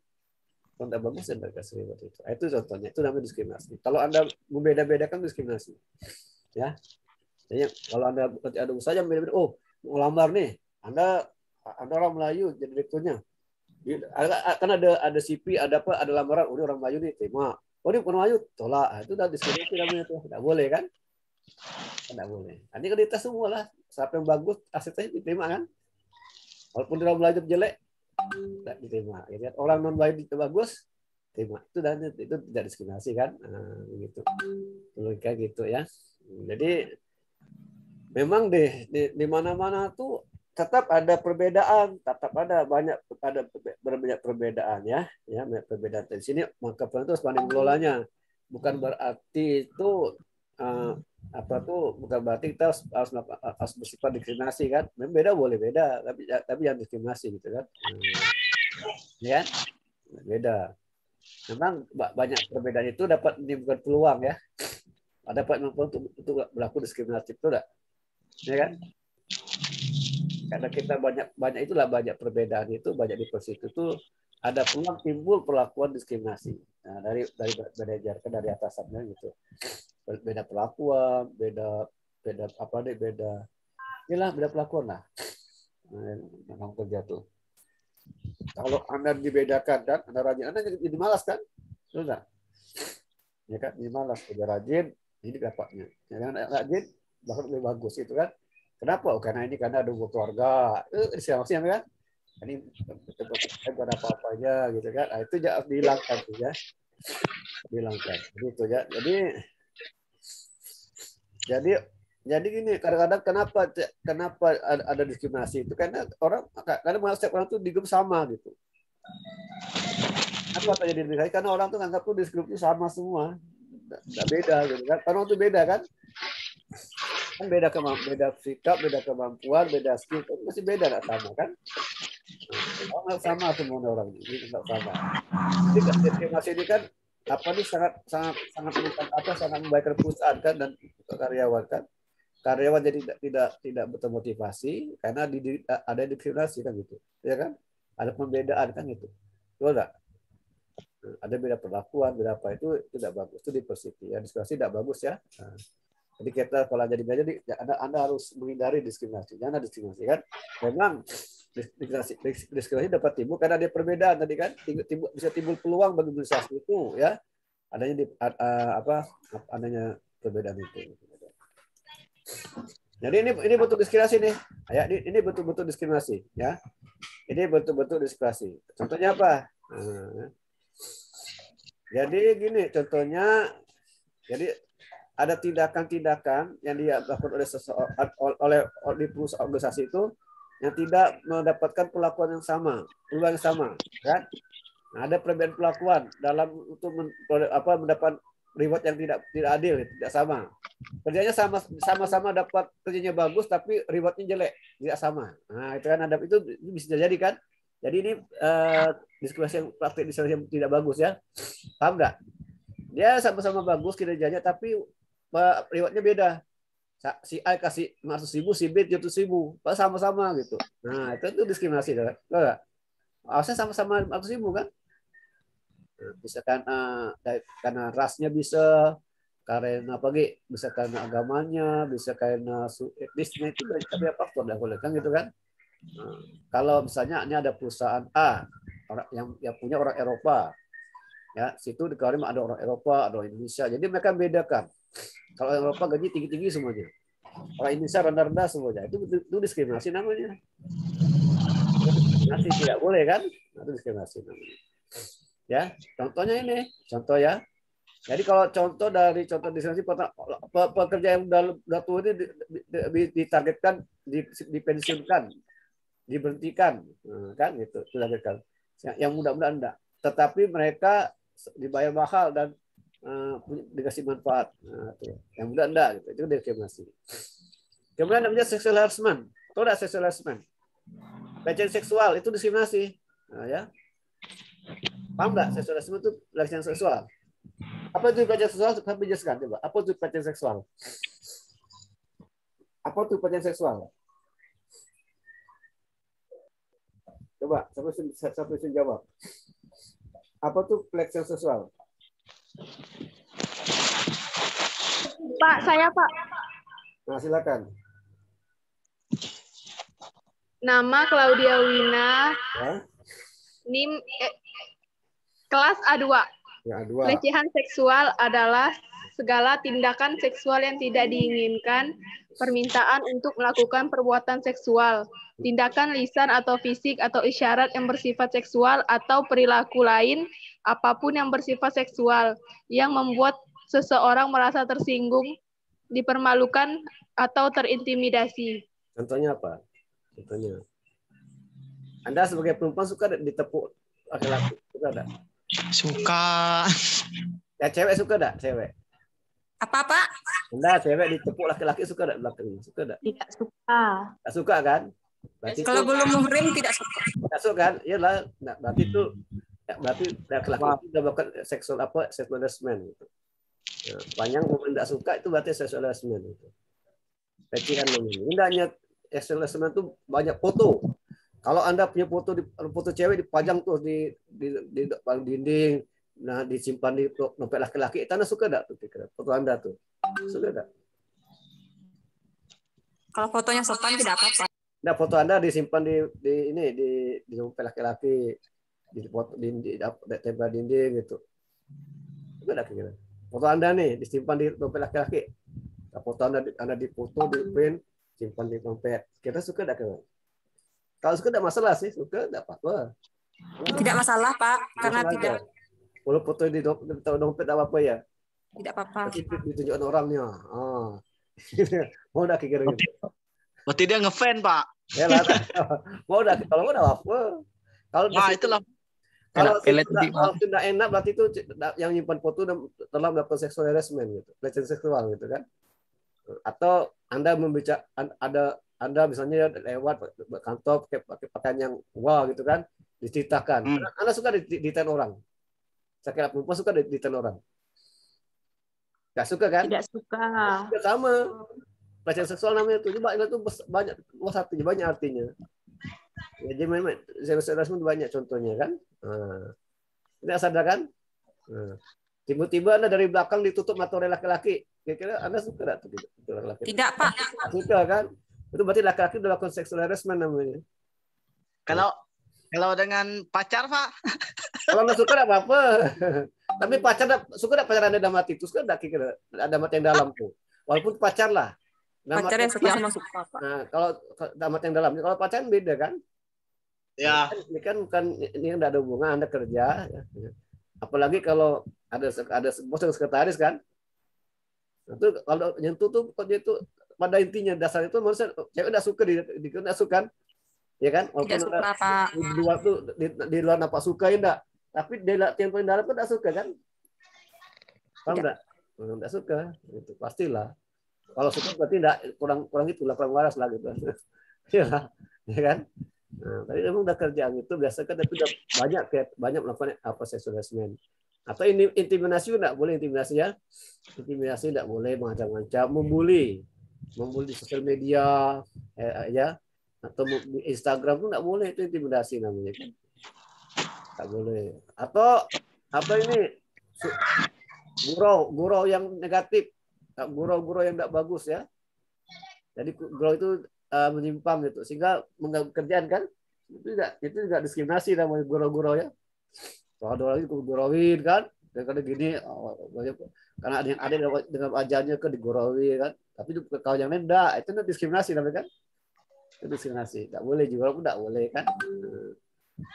Kalau tidak bagus ya tidak kasih reward itu. Itu contohnya. Itu namanya diskriminasi. Kalau Anda membeda-bedakan diskriminasi. Ya, jadi kalau Anda ada usaha yang beda-beda, oh mau lamar nih, Anda orang Melayu jadi direkturnya, kan ada CV, ada lamaran, oh ini orang Melayu nih terima, oh ini bukan Melayu tolak, itu udah diskriminasi namanya tuh, tidak boleh kan? Tidak boleh. Nanti kan dites semua lah, siapa yang bagus asetnya diterima kan? Walaupun orang Melayu jelek, tidak diterima. Jadi orang non Melayu itu bagus, terima. Itu tidak diskriminasi kan? Nah, begitu. Kayak gitu ya. Jadi memang di mana-mana tuh tetap ada perbedaan, tetap ada banyak perbedaan ya banyak perbedaan di sini. Maka itu harus pandai mengelolanya. Bukan berarti itu bukan berarti kita harus bersifat diskriminasi kan. Memang beda boleh beda, tapi jangan diskriminasi gitu kan. Ya, beda. Memang banyak perbedaan itu dapat menimbulkan peluang ya. Ada untuk berlaku diskriminatif itu enggak? Ya kan? Karena kita banyak itulah banyak perbedaan itu, banyak diversi itu ada peluang timbul perlakuan diskriminasi. Nah, dari manajer dari atasannya gitu. Beda perlakuan, beda perlakuan lah. Memang kerja tuh. Kalau Anda dibedakan kan, Anda jadi malas kan? Sudah. Ya kan, jadi malas, udah rajin, ini dapatnya. Yang rajin bahkan lebih bagus itu kan. Kenapa? Oh, karena ada keluarga. Siapa kan? Ini bukan apa-apanya gitu kan. Nah, itu harus dihilangkan tuh ya. Dihilangkan. Gitu ya. Jadi gini, kadang-kadang kenapa ada diskriminasi itu karena kadang setiap orang tuh dianggap sama gitu. Apa terjadi diskriminasi? Karena orang tuh nganggap tuh diskriminasi sama semua. Nggak beda gitu kan. Karena itu beda kan. Kan beda sikap, beda kemampuan, beda skill, masih beda nggak sama kan? Nggak sama semua orang ini nggak sama. Jadi diskriminasi ini kan sangat membaikkan perusahaan kan dan karyawan kan. Karyawan jadi tidak bermotivasi karena ada diskriminasi kan gitu, ya kan? Ada pembedaan kan gitu, betul nggak? Ada beda perlakuan, beda apa itu tidak bagus, itu diversity. Ya, diskriminasi tidak bagus ya. Jadi kita kalau jadi meja, Anda harus menghindari diskriminasi. Jangan ada diskriminasi kan. Memang diskriminasi dapat timbul karena ada perbedaan tadi kan. Bisa timbul peluang bagi organisasi itu ya. Adanya adanya perbedaan itu. Jadi ini betul diskriminasi nih. Ya, ini betul-betul diskriminasi ya. Ini betul-betul diskriminasi. Contohnya apa? Jadi gini contohnya. Jadi ada tindakan-tindakan yang dilakukan oleh perusahaan organisasi itu yang tidak mendapatkan perlakuan yang sama, peluang yang sama, kan? Nah, ada perbedaan perlakuan dalam untuk mendapat reward yang tidak adil, tidak sama. Kerjanya sama-sama dapat kerjanya bagus, tapi rewardnya jelek, tidak sama. Nah, itu kan itu bisa jadi kan? Jadi ini diskriminasi yang praktik diskriminasi yang tidak bagus ya, paham nggak? Dia sama-sama bagus kinerjanya, tapi rewardnya beda. Si A kasih 500.000, si B 700.000, sama-sama gitu. Nah itu diskriminasi, kan? Harusnya sama-sama 500.000 kan? Bisa karena rasnya bisa, karena bisa karena agamanya, bisa karena etnisnya, itu banyak faktor kan gitu kan? Nah, kalau misalnya ini ada perusahaan A yang punya orang Eropa. Ya, situ di Karim ada orang Eropa, ada orang Indonesia. Jadi mereka bedakan. Kalau Eropa gaji tinggi-tinggi semuanya. Orang Indonesia rendah-rendah semuanya. Itu diskriminasi namanya. Diskriminasi tidak boleh kan? Itu diskriminasi namanya. Ya, contohnya ini. Contoh ya. Jadi kalau contoh diskriminasi pekerja yang udah tua ini ditargetkan, dipensiunkan, diberhentikan, kan gitu. Ditargetkan. Yang muda-muda enggak. Tetapi mereka dibayar mahal dan dikasih manfaat. Nah, yang muda enggak gitu. Itu diskriminasi. Kemudian namanya sexual harassment. Tahu enggak sexual harassment? Pelecehan seksual itu diskriminasi. Nah, ya. Paham enggak sexual harassment itu pelecehan seksual? Apa itu pelecehan seksual? Saya jelaskan coba. Apa itu pelecehan seksual? Apa itu pelecehan seksual? Coba, siapa bisa jawab? Apa tuh pelecehan seksual? Pak, saya Pak. Nah, silakan. Nama Claudia Wina. Ya? NIM kelas A2. Ya, A2. Pelecehan seksual adalah segala tindakan seksual yang tidak diinginkan, permintaan untuk melakukan perbuatan seksual, tindakan lisan atau fisik atau isyarat yang bersifat seksual atau perilaku lain apapun yang bersifat seksual yang membuat seseorang merasa tersinggung, dipermalukan atau terintimidasi. Contohnya apa? Contohnya. Anda sebagai perempuan suka ditepuk laki-laki? Suka enggak? Suka. Ya cewek suka enggak? Cewek. Apa, Pak? Anda cewek ditepuk laki-laki suka enggak belakangnya? Suka enggak? Tidak suka. Enggak suka kan? Berarti kalau belum muhrim tidak suka. Enggak suka kan? Iyalah, nah, berarti itu berarti laki-laki itu sudah melakukan sexual harassment gitu. Nah, panjang ngomong enggak suka itu berarti sexual harassment gitu. Pelecehan namanya. Ini hanya sexual harassment itu banyak foto. Kalau Anda punya foto cewek dipajang tuh di dinding, nah disimpan di dompet laki-laki, itu Anda suka enggak tuh foto Anda tuh? Suka enggak? Kalau fotonya sopan tidak apa-apa. Nah, foto Anda disimpan di dompet laki-laki, tempel dinding gitu. Suka enggak kira-kira? Foto Anda nih disimpan di dompet laki-laki. Nah, foto Anda dipoto, di print, simpan di dompet. Kita suka enggak kira? Kalau suka enggak masalah sih, suka enggak apa-apa. Tidak masalah, Pak, karena tidak. Kalau foto di dompet apa ya? Tidak apa-apa. Ditunjukkan orangnya. Mau udah kira gitu. Berarti dia ngefan, Pak. Ya lah. Mau udah kalau udah apa? Kalau itulah. Kalau tidak enak berarti itu yang nyimpan foto telah melakukan sexual harassment gitu, pelecehan seksual gitu kan. Atau Anda Anda misalnya lewat kantor pakai pakaian yang wow gitu kan, diceritakan. Anda suka detail orang. Saya kira perempuan suka detail orang. Gak suka kan? Tidak suka. Tidak sama. Pelecehan seksual namanya itu. Coba itu banyak banyak artinya. Ya, jadi memang sexual harassment banyak contohnya kan. Tidak sadar kan? Tiba-tiba Anda dari belakang ditutup mata oleh laki-laki. Kira-kira Anda suka nggak tuh? Laki-laki? Tidak, Pak. Suka kan? Itu berarti laki-laki udah lakukan sexual harassment namanya. Kalau dengan pacar, Pak? Kalau nggak suka nggak apa-apa. Tapi pacar suka nggak pacar Anda dalam hati? Terus kan kira ada mati yang dalam tuh. Walaupun pacar lah. Pacar yang suka sama suka, Pak. Nah, kalau damat yang dalam, kalau pacaran beda kan? Ya. Ini kan bukan, ini nggak ada hubungan Anda kerja. Ya. Apalagi kalau ada bos yang sekretaris kan? Itu kalau nyentuh tuh dia tuh pada intinya dasar itu manusia cewek udah suka udah suka kan? Ya kan? Tidak suka, Pak. Di luar tuh di luar nampak suka ya enggak? Tapi di yang paling dalam pun enggak suka kan? Paham enggak? Enggak suka, itu pastilah. Kalau suka berarti enggak kurang itulah, kurang waras lah gitu. Ya kan? Nah, tadi memang udah kerjaan itu biasa kan, tapi udah banyak melakukan sexual harassment. Atau ini intimidasi enggak boleh, intimidasi ya. Intimidasi enggak boleh, macam-macam, membuli di sosial media ya, atau di Instagram pun enggak boleh, itu intimidasi namanya kan. Enggak boleh. Atau apa ini? Gurau yang negatif, gurau yang tidak bagus ya. Jadi gurau itu menyimpang gitu, sehingga mengganggu kerjaan kan. Itu juga diskriminasi namanya gurau ya. Soal orang itu gurauin kan, karena gini, karena ada yang dengan ajarnya kan digurauin kan. Tapi kalau yang lain enggak, itu diskriminasi namanya kan. Itu diskriminasi, enggak boleh juga, pun enggak boleh kan.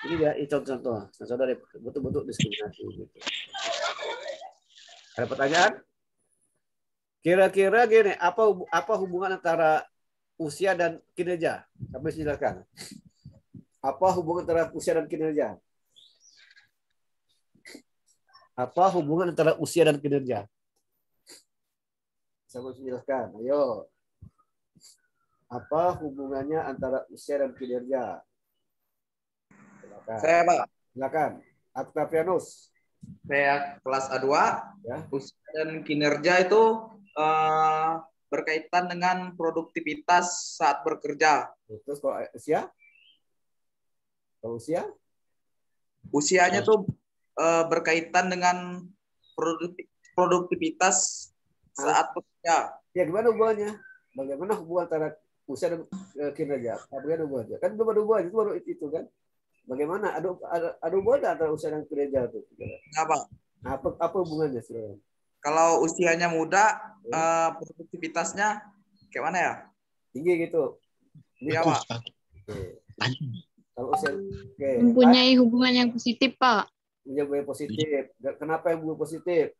Ini dia contoh dari betul-betul diskriminasi gitu. Ada pertanyaan? Kira-kira gini, apa hubungan antara usia dan kinerja? Kami silakan. Apa hubungan antara usia dan kinerja? Apa hubungan antara usia dan kinerja? Saya silakan. Ayo. Apa hubungannya antara usia dan kinerja? Silakan. Saya, Pak. Silakan. Octavianus. Saya kelas A2. Ya. Usia dan kinerja itu berkaitan dengan produktivitas saat bekerja. Terus kalau usia? Kalau usia? Usianya tuh berkaitan dengan produktivitas saat bekerja. Ya, gimana hubungannya? Bagaimana hubungan antara usia dan kinerja? Bagaimana hubungannya? Kan belum ada hubungannya, itu baru itu kan. Bagaimana? Ada hubungan antara usia dan kinerja itu? Apa hubungannya sebenarnya? Kalau usianya muda, produktivitasnya kayak mana ya? Tinggi gitu. Iya, Pak. Kalau usia, mempunyai hubungan yang positif, Pak. Punya hubungan positif. Kenapa yang hubungan positif?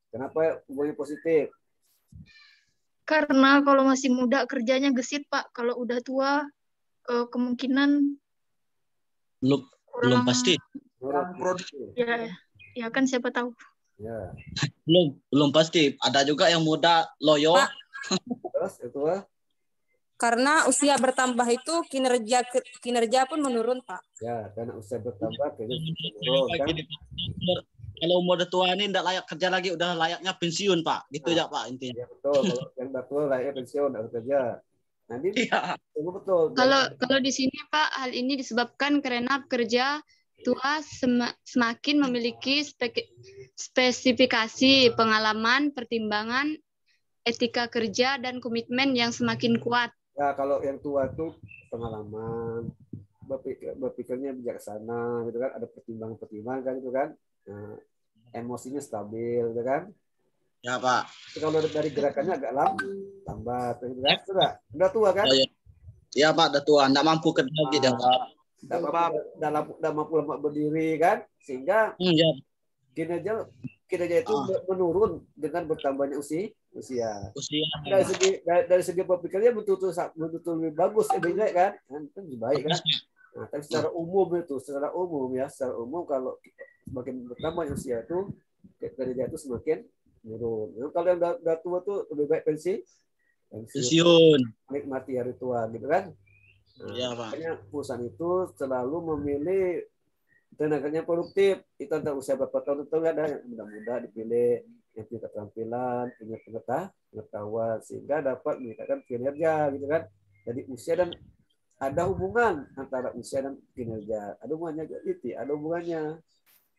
Kenapa hubungan positif? Karena kalau masih muda kerjanya gesit, Pak. Kalau udah tua kemungkinan belum pasti. Ya kan siapa tahu. Ya. Belum pasti. Ada juga yang muda loyo. Terus itu karena usia bertambah itu kinerja pun menurun, Pak. Ya, karena usia bertambah kinerja menurun kan. Kalau umur tua ini tidak layak kerja lagi, udah layaknya pensiun, Pak. Gitu ya, Pak, intinya. Ya, betul. Kalau yang udah tua layaknya pensiun, harus kerja. Nanti betul. Kalau di sini, Pak, hal ini disebabkan karena pekerja tua semakin memiliki spesifikasi pengalaman, pertimbangan, etika kerja, dan komitmen yang semakin kuat. Ya, kalau yang tua itu pengalaman, berpikirnya bijaksana, gitu kan, ada pertimbangan kan, itu kan, nah, emosinya stabil, gitu kan. Ya, Pak. Tapi kalau dari gerakannya agak lambat, gitu kan, udah tua kan? Iya, Pak, udah tua, nggak mampu kerja lagi, Pak. Nggak mampu lama berdiri kan, sehingga kinerja itu menurun dengan bertambahnya usia. Dari segi berpikirnya betul lebih bagus, lebih baik kan? Lebih baik kan? Nah, tapi secara umum kalau semakin bertambah usia itu kinerja itu semakin menurun. Kalau yang udah tua tuh lebih baik pensiun. Nikmati hari tua gitu kan? Nah, makanya perusahaan itu selalu memilih tenaganya produktif. Itu antara usia berapa tahun itu ada yang muda-muda dipilih, yang punya keterampilan, punya pengetahuan, sehingga dapat meningkatkan kinerja gitu kan. Jadi usia dan ada hubungan antara usia dan kinerja. Ada hubungannya gitu, ada hubungannya.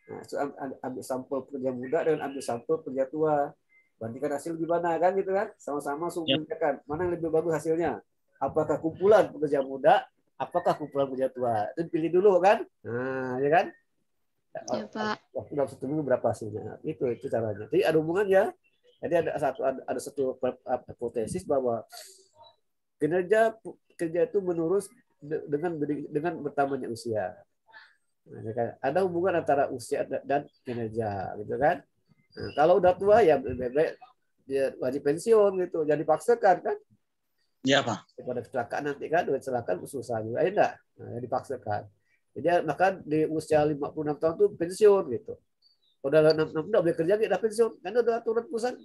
Nah, so, ambil sampel pekerja muda dengan ambil sampel pekerja tua. Bandingkan hasil gimana kan gitu kan? Sama-sama kan. Mana yang lebih bagus hasilnya? Apakah kumpulan pekerja muda? Apakah kumpulan pekerja tua? Itu pilih dulu kan? Nah, ya kan? Ya, Pak. Waktu dalam 1 minggu berapa hasilnya? Itu caranya. Jadi ada hubungannya. Jadi ada satu hipotesis bahwa kinerja kerja itu menurun dengan bertambahnya usia. Nah, ada hubungan antara usia dan kinerja, gitu kan? Nah, kalau udah tua ya dia wajib pensiun gitu, jadi dipaksakan kan? Iya Pak. Daripada kecelakaan nanti kan, kecelakaan susah juga, enggak? Nah, dipaksakan. Jadi maka di usia 56 tahun tuh pensiun gitu. Udah 6 udah boleh kerja kita pensiun, kan udah aturan pusat.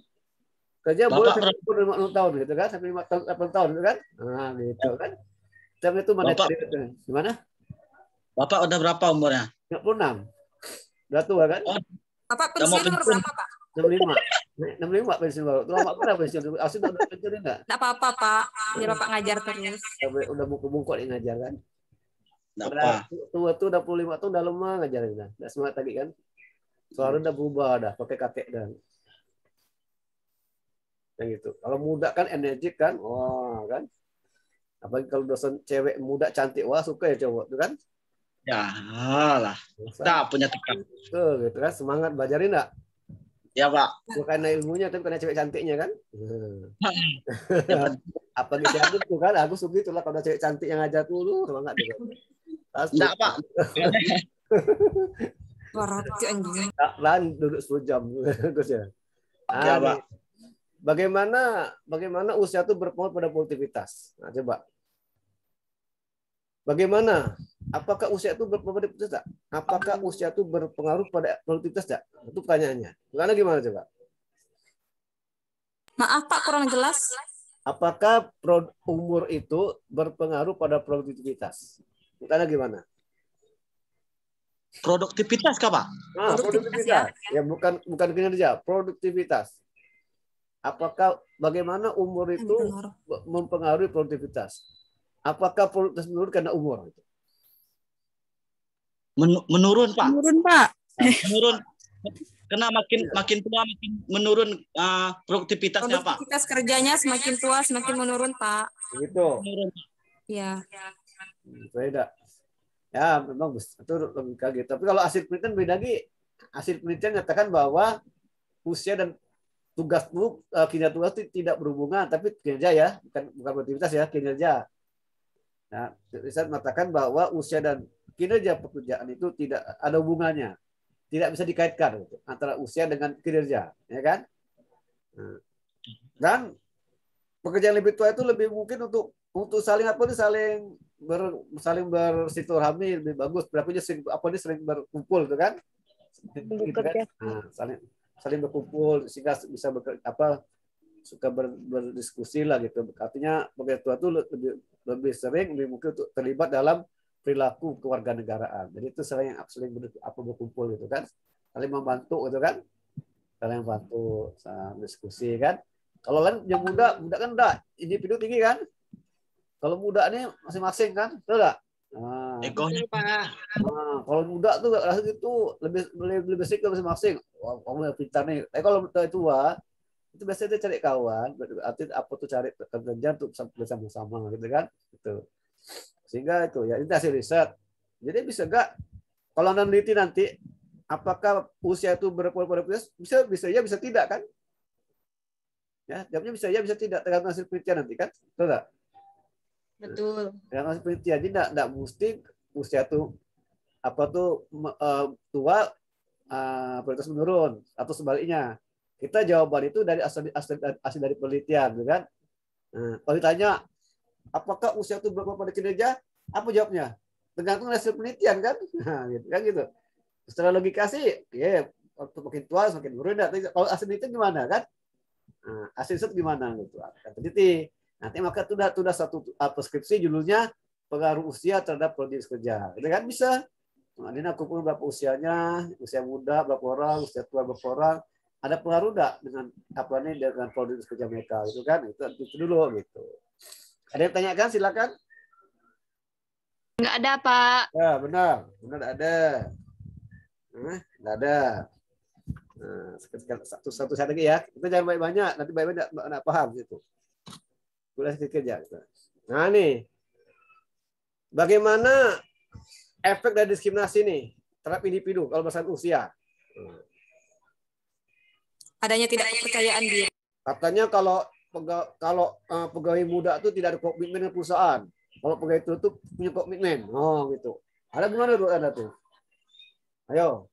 Kerja boleh sampai 50 tahun gitu kan, sampai 5 tahun 8 tahun gitu kan? Nah, gitu kan. Tapi itu mana gimana? Bapak udah berapa umurnya? 56. Udah tua kan? Bapak pensiun umur berapa, Pak? 65 pensiun baru. Lama pernah pensiun. Asli udah pensiun enggak? Enggak apa-apa, Pak. Biar Bapak ngajar terus. Udah bungkuk yang ngajar kan? Udah tua tuh udah 25 tahun udah lemah ngajarin dah. Enggak semangat lagi kan? Suara udah berubah dah, pakai kakek dah. Yang gitu. Kalau muda kan energik kan? Wah, kan? Apalagi kalau dosen cewek muda cantik, wah suka ya cowok tuh kan? Ya lah. Kita punya tekan. Tuh, gitu kan? Semangat belajarin enggak? Ya Pak. Bukan ilmunya tapi karena cewek cantiknya kan. Apa gitu tuh kan? Aku suka itulah kalau cewek cantik yang ngajar dulu semangat gitu. Enggak Pak. Warati anjing. Lan duduk 10 jam terus ya. Ya Pak. Bagaimana usia itu berpengaruh pada produktivitas? Nah, coba. Bagaimana? Apakah usia itu berpengaruh pada produktivitas? Apakah usia itu berpengaruh pada produktivitas? Itu pertanyaannya. Karena gimana coba? Maaf Pak, kurang jelas. Apakah umur itu berpengaruh pada produktivitas? Karena gimana? Produktivitas kah Pak? Nah, produktivitas. Ya bukan kinerja, produktivitas. Apakah bagaimana umur itu mempengaruhi produktivitas? Apakah produktivitas menurun karena umur? Menurun Pak. Menurun Pak. Menurun. Karena makin tua makin menurun produktivitasnya Pak. Produktivitas kerjanya semakin tua semakin menurun Pak. Gitu. Iya. Beda. Ya memang itu logika gitu. Tapi kalau hasil penelitian beda lagi. Hasil penelitian nyatakan bahwa usia dan tugas kinerja tugas itu tidak berhubungan, tapi kinerja ya, bukan produktivitas ya, kinerja. Nah, riset mengatakan bahwa usia dan kinerja pekerjaan itu tidak ada hubungannya, tidak bisa dikaitkan gitu, antara usia dengan kinerja, ya kan? Nah, dan pekerjaan lebih tua itu lebih mungkin untuk saling bersilaturahmi lebih bagus, berapa dia sering berkumpul, gitu kan? Gitu kan? Nah, saling berkumpul sehingga bisa suka berdiskusi lah gitu. Artinya pekerja tua itu lebih sering lebih mungkin untuk terlibat dalam perilaku kewarganegaraan. Jadi itu sering berkumpul gitu kan, saling membantu gitu kan, saling membantu, diskusi kan. Kalau kan yang muda kan udah individu tinggi kan. Kalau muda ini masing-masing kan, betul nggak? Nah, egonya Pak. Nah, kalau muda tuh rasa itu lebih bersih ke masing-masing. Wah, kamu yang pintar nih. Kalau tua itu biasanya dia cari kawan, berarti apa tuh cari kerja untuk bersama-sama gitu kan? Gitu. Sehingga itu ya itu hasil riset. Jadi bisa enggak kalau meneliti nanti apakah usia itu berpengaruh pada bisa ya bisa tidak kan? Ya, jawabnya bisa ya bisa tidak tergantung hasil penelitian nanti kan? Betul enggak? Betul. Yang masih penelitian jadi enggak mesti usia tuh tua prioritas menurun atau sebaliknya. Kita jawaban itu dari asal dari penelitian, kan? Nah, kalau ditanya apakah usia itu berpengaruh pada kinerja, apa jawabnya? Tergantung hasil penelitian kan? Nah, gitu kan gitu. Secara logika sih, ya makin tua semakin menurun. Kalau hasil penelitian gimana kan? Nah, hasil riset gimana gitu? Akan teliti. Nanti maka sudah satu preskripsi judulnya pengaruh usia terhadap produktivitas kerja. Itu kan bisa. Nah, ini aku pun berapa usianya, usia muda berapa orang, usia tua berapa orang, ada pengaruh enggak dengan dengan produktivitas kerja mereka gitu kan? Itu dulu gitu. Ada yang tanyakan silakan. Enggak ada, Pak. Ya, benar ada. Nggak ada. Nah, satu lagi ya. Kita jangan banyak-banyak. Nanti banyak nggak paham itu. Boleh sedikit ya. Nah nih, bagaimana efek dari diskriminasi nih terhadap individu kalau berdasarkan usia? Adanya tidak kepercayaan diri. Katanya kalau pegawai muda itu tidak ada komitmen dengan perusahaan. Kalau pegawai itu tuh punya komitmen. Oh gitu. Ada gimana menurut Anda tuh? Ayo.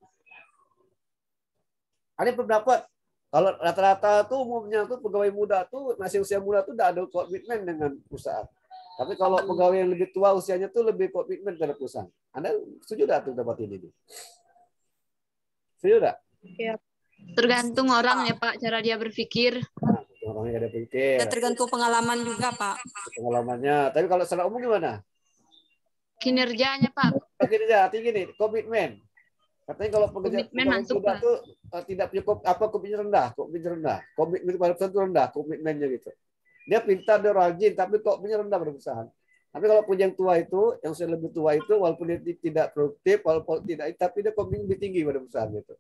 Ada pendapat kalau rata-rata tuh umumnya tuh pegawai muda tuh masih usia muda tuh tidak ada komitmen dengan perusahaan. Tapi kalau pegawai yang lebih tua usianya tuh lebih komitmen terhadap perusahaan. Anda setuju tidak tuh dapat ini? Setuju tidak? Ya. Tergantung orang ya Pak, cara dia berpikir. Nah, orangnya ada pikir. Ya, tergantung pengalaman juga Pak. Pengalamannya. Tapi kalau secara umum gimana? Kinerjanya Pak. Kinerja, artinya gini, komitmen. Katanya kalau pegawai muda itu tidak punya komitmen rendah, komitmen kepada perusahaan itu rendah, komitmennya gitu. Dia pintar, dia rajin, tapi komitmennya rendah pada perusahaan. Tapi kalau punya yang tua itu, yang sudah lebih tua itu, walaupun dia tidak produktif, walaupun tidak, tapi dia komitmen lebih tinggi pada perusahaan gitu.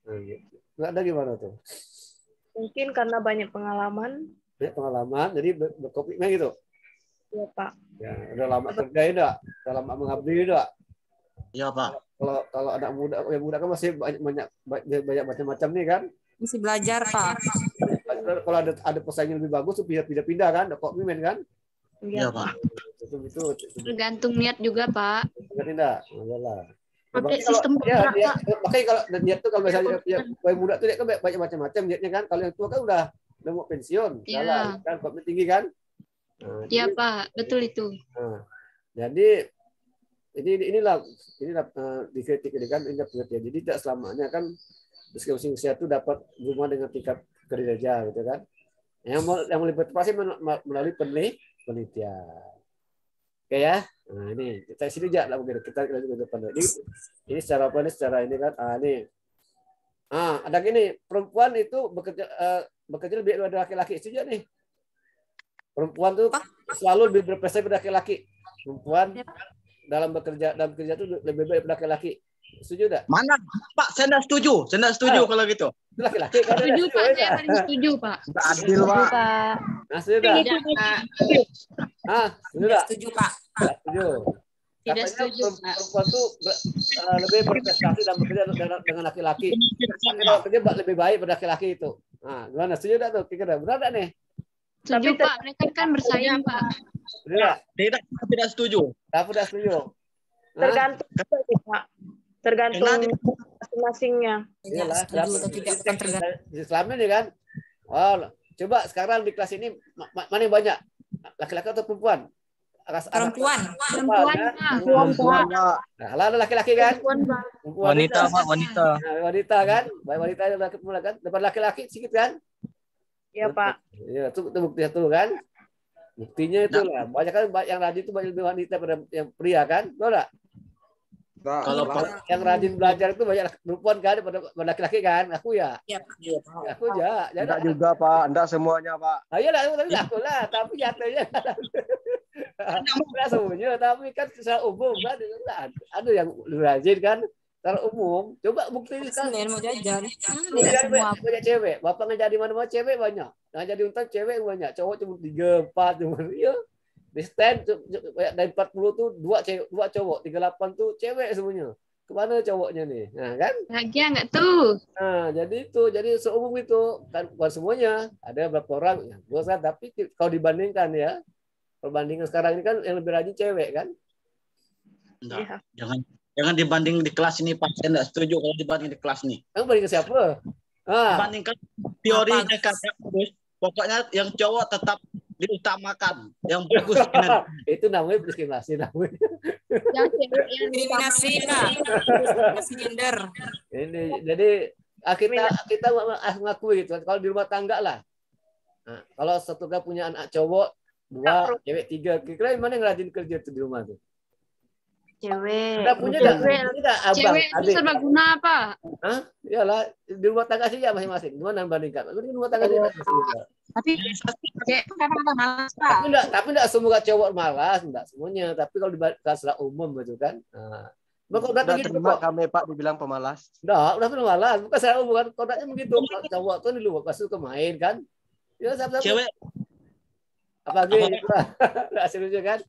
Nah, gitu. Nggak ada gimana tuh? Mungkin karena banyak pengalaman. Ya, pengalaman, jadi berkomitmen gitu. Iya Pak. Ya, udah lama kerja enggak? Udah lama mengabdi enggak? Iya Pak. Kalau anak muda, yang muda kan masih banyak macam-macam nih kan? Masih belajar Pak. Kalau ada pesaing yang lebih bagus, pindah-pindah kan? Ada komitmen kan? Iya Pak. Itu. Tergantung niat juga Pak. Pindah, masalah. Pakai sistem makanya kalau niat tuh kalau misalnya yang muda tuh dia kan banyak macam-macam niatnya kan. Kalau yang tua kan udah mau pensiun, salah kan? Komitmen tinggi kan? Iya Pak, betul itu. Jadi inilah dikritik ini kan ini pengertian. Jadi tidak selamanya kan diskriminasi usia itu dapat berhubungan dengan tingkat kinerja gitu kan. Yang lebih tepat sih melalui penelitian. Oke ya. Nah ini kita sini aja lah mungkin kita lanjut ke depan. Ini secara apa nih? Secara ini kan. Ada gini, perempuan itu bekerja lebih dari laki-laki. Setuju nih. Perempuan tuh selalu lebih berprestasi pada laki-laki. Perempuan dalam kerja itu lebih baik pada laki-laki. Setuju enggak? Mana? Pak, saya enggak setuju. Saya enggak setuju kalau gitu. Laki-laki kan setuju Pak, saya paling setuju Pak. Adil Pak. Nah, setuju enggak? Setuju enggak? Setuju Pak. Setuju. Tidak setuju Pak. Perempuan tuh lebih berprestasi dan bekerja dengan laki-laki. Kalau kerja lebih baik pada laki-laki itu. Nah, gimana? Setuju enggak tuh? Kira-kira benar enggak nih? Setuju Pak, mereka kan bersaing Pak. Tidak setuju. Tidak setuju. Tergantung Pak. Tergantung masing-masingnya. Iyalah, Islam ini kan. Oh, coba sekarang di kelas ini mana yang banyak? Laki-laki atau perempuan? Perempuan. Perempuan. Nah, ada laki-laki kan? Wanita, Pak, wanita. Wanita kan? Baik wanita dan laki-laki kan? Depan laki-laki sedikit kan? Iya, Pak. Iya, itu bukti satu kan? Buktinya itu lah. Banyak kan yang rajin itu banyak lebih wanita pada yang pria kan? Tahu enggak? Kalau yang rajin belajar itu banyak perempuan kan pada laki-laki kan? Aku ya. Iya, Aku ya. Enggak juga, Pak. Enggak semuanya, Pak. Iya lah, aku lah, tapi jatuhnya enggak semuanya, tapi kan secara umum kan ada yang rajin kan? Secara umum, coba bukti kan. Mau jajan. Banyak cewek. Bapak nggak jadi mana-mana cewek banyak. Nggak jadi untung cewek banyak. Cowok cuma 3, 4 cuma. Iya. Di stand dari 40 tuh 2 cowok, 38 tuh cewek semuanya. Kemana cowoknya nih? Nah kan? Bahagia nggak tuh? Nah jadi seumum itu kan bukan semuanya. Ada beberapa orang yang bosan, tapi kalau dibandingkan ya, perbandingan sekarang ini kan yang lebih rajin cewek kan? Enggak. Jangan dibanding di kelas ini Pak. Saya enggak setuju kalau dibanding di kelas nih. Kamu banding ke siapa? Bandingkan teorinya kata pokoknya yang cowok tetap diutamakan, yang bagus. Itu namanya diskriminasi namanya. Diskriminasi Kak. Diskriminasi gender. Ini jadi kita mengakui gitu. Kalau di rumah tangga lah. Nah, kalau satu gak punya anak cowok 2, cewek 3, kira-kira mana yang rajin kerja tuh di rumah tuh? Cewek. Udah punya abang, cewek itu serbaguna apa? Hah? Iyalah, di rumah tangga sih ya masing-masing. Gimana bandingkan? Di rumah tangga sih masing-masing. Tapi enggak semua cowok malas, enggak semuanya. Tapi kalau dibandingkan secara umum gitu kan. Nah, Kodratnya Udah gitu terima kok. kami Pak dibilang pemalas. Udah pemalas. Bukan saya bukan kodratnya begitu. Cowok tuh dulu pas suka main kan. Ya sama-sama. Cewek. Apalagi gitu lah. Nggak serius kan.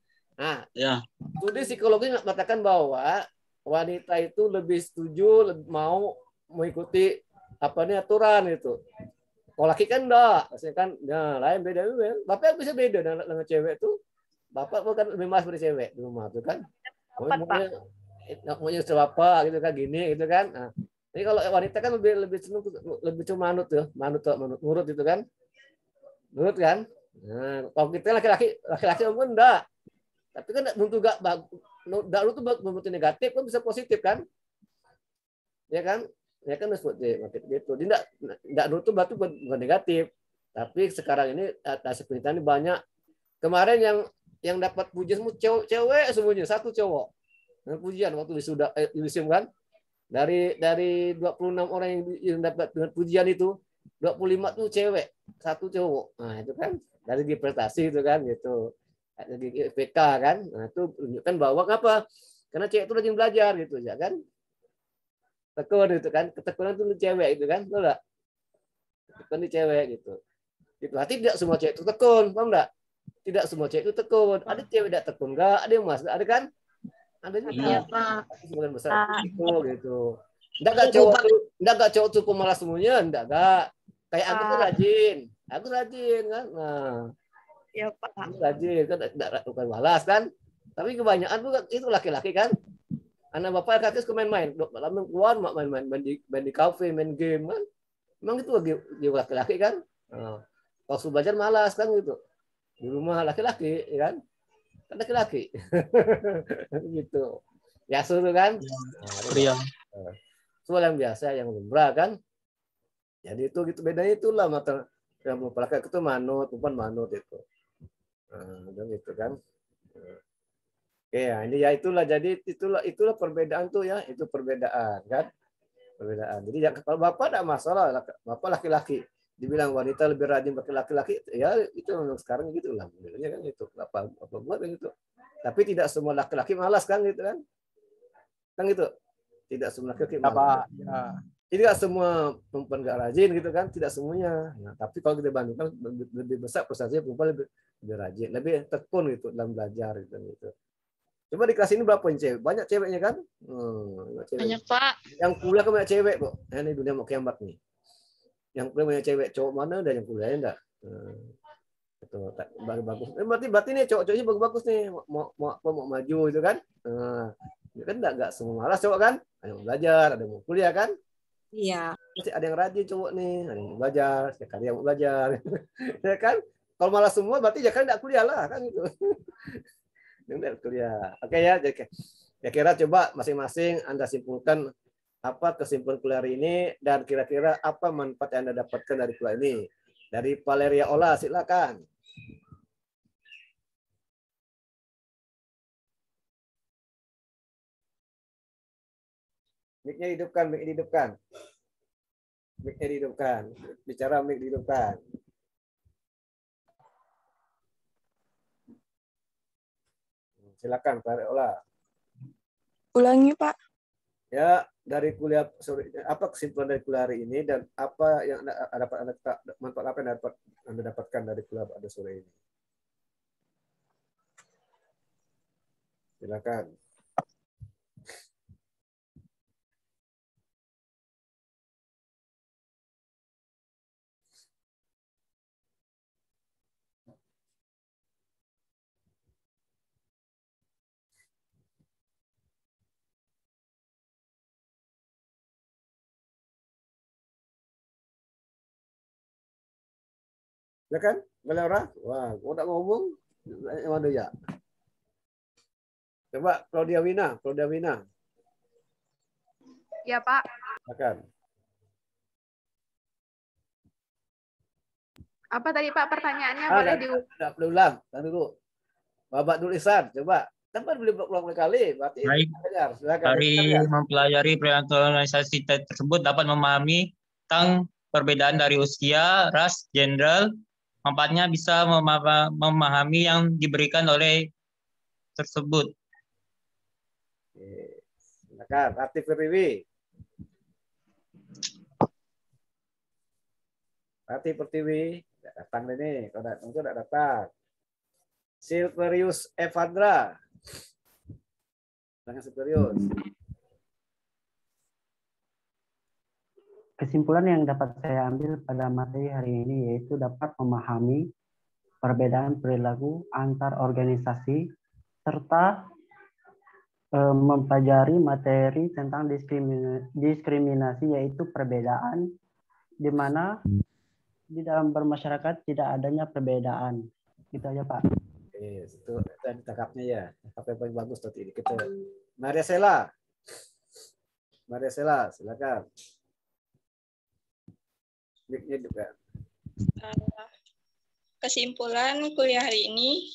Nah, ya. Studi psikologi mengatakan bahwa wanita itu lebih setuju, mau mengikuti aturan itu. Kalau laki kan enggak, kan lain beda. Bapak bisa beda dengan cewek tuh. Bapak bukan lebih mas dari cewek di rumah tuh kan. Maunya apa gitu kan gini gitu kan. Nah, jadi kalau wanita kan lebih senang lebih cuma manut nurut gitu kan. Nurut kan. Nah, kalau kita laki-laki pun enggak. Tapi kan untuk enggak lu tuh bentuk negatif kan bisa positif kan? Ya kan? Ya kan seperti gitu. Dia enggak nurut tuh berarti bukan negatif. Tapi sekarang ini hasil penelitian ini banyak. Kemarin yang dapat pujian semua cewek semuanya, satu cowok. Dengan pujian waktu wisuda kan. Dari 26 orang yang dapat dengan pujian itu, 25 tuh cewek, satu cowok. Nah, itu kan dari di prestasi itu kan gitu. Di PK kan. Nah, itu menunjukkan bahwa apa? Karena cewek itu rajin belajar gitu ya kan. Tekun itu kan, ketekunan itu cewek itu kan, betul enggak? Tekun di cewek gitu. Itu berarti tidak semua cewek itu tekun, paham enggak? Tidak semua cewek itu tekun. Ada cewek tidak tekun enggak? Ada yang mas, ada kan? Ada juga. Iya, Pak. Sebagian besar itu gitu. Enggak cowok tuh pemalas semuanya, enggak. Kayak aku tuh rajin. Aku rajin kan. Nah, ya Pak. Aku rajin kan bukan malas kan. Tapi kebanyakan tuh itu laki-laki kan. Anak bapak kakek suka main-main. Lama keluar main di kafe, main game kan. Memang itu laki-laki kan. Nah, kalau sudah belajar malas kan gitu. Di rumah laki-laki ya kan. Kan laki-laki. Gitu. Ya suruh kan. Pria. Soal yang biasa yang lumrah kan. Jadi itu gitu bedanya itulah mata yang laki-laki itu manut, perempuan manut itu. Nah, gitu kan. Oke, ya ini ya itulah jadi itulah perbedaan tuh ya, itu perbedaan kan. Perbedaan. Jadi ya, kalau bapak tidak masalah, bapak laki-laki dibilang wanita lebih rajin pakai laki-laki, ya itu memang sekarang gitu lah, modelnya kan itu apa buat gitu. Tapi tidak semua laki-laki malas kan gitu kan. Kan gitu. Tidak semua laki-laki malas. Ya. Jadi nggak semua perempuan nggak rajin gitu kan, tidak semuanya. Nah, tapi kalau kita bandingkan lebih besar persentase perempuan lebih rajin, lebih tekun gitu dalam belajar gitu. Coba di kelas ini berapa yang cewek? Banyak ceweknya kan? Cewek. Banyak Pak. Yang kuliah kan banyak cewek kok. Nah, ini dunia mau kiamat nih. Yang kuliah banyak cewek, cowok mana ada yang kuliahnya enggak? Itu bagus. Berarti nih cowok-cowoknya bagus nih, mau maju itu kan? Kan enggak semua malas cowok kan? Ada yang belajar, ada yang mau kuliah kan? Iya. Ada yang rajin cowok nih, ada yang mau belajar, sekali yang mau belajar. Ya kan? Kalau malas semua berarti ya kan enggak kuliah lah kan gitu. Enggak kuliah. Oke ya, jadi kira-kira coba masing-masing Anda simpulkan apa kesimpulan kuliah ini dan kira-kira apa manfaat yang Anda dapatkan dari kuliah ini. Dari Valeria Ola, silakan. Mic-nya hidupkan, mic dihidupkan. Mic-nya dihidupkan. Bicara mic dihidupkan. Silakan Valeria Ola. Ulangi, Pak. Ya, dari kuliah sore apa kesimpulan dari kuliah hari ini dan apa yang manfaat apa yang Anda dapatkan dari kuliah pada sore ini? Silakan. Ya kan? Valeria? Wah, kau tak ngomong? Mana ya? Coba Claudia Wina. Ya, Pak. Silakan. Apa tadi Pak pertanyaannya? Boleh diulang. Dulu. Bapak tulisan, coba. Tempat beli berulang kali, berarti baik. Dari mempelajari perilaku organisasi tersebut dapat memahami tentang perbedaan dari usia, ras, gender. Manfaatnya bisa memahami yang diberikan oleh tersebut. Silakan, Rati Pertiwi. Rati Pertiwi, tidak datang ini. Kalau datang itu tidak datang. Silverius Evandra. Dengan Silverius. Kesimpulan yang dapat saya ambil pada materi hari ini yaitu dapat memahami perbedaan perilaku antar organisasi serta mempelajari materi tentang diskriminasi yaitu perbedaan di mana di dalam bermasyarakat tidak adanya perbedaan. Gitu aja Pak. Oke, itu ditangkapnya ya. Apa yang paling bagus tadi kita. Maria Sela. Maria Sela, silakan. Mic-nya juga. Kesimpulan kuliah hari ini,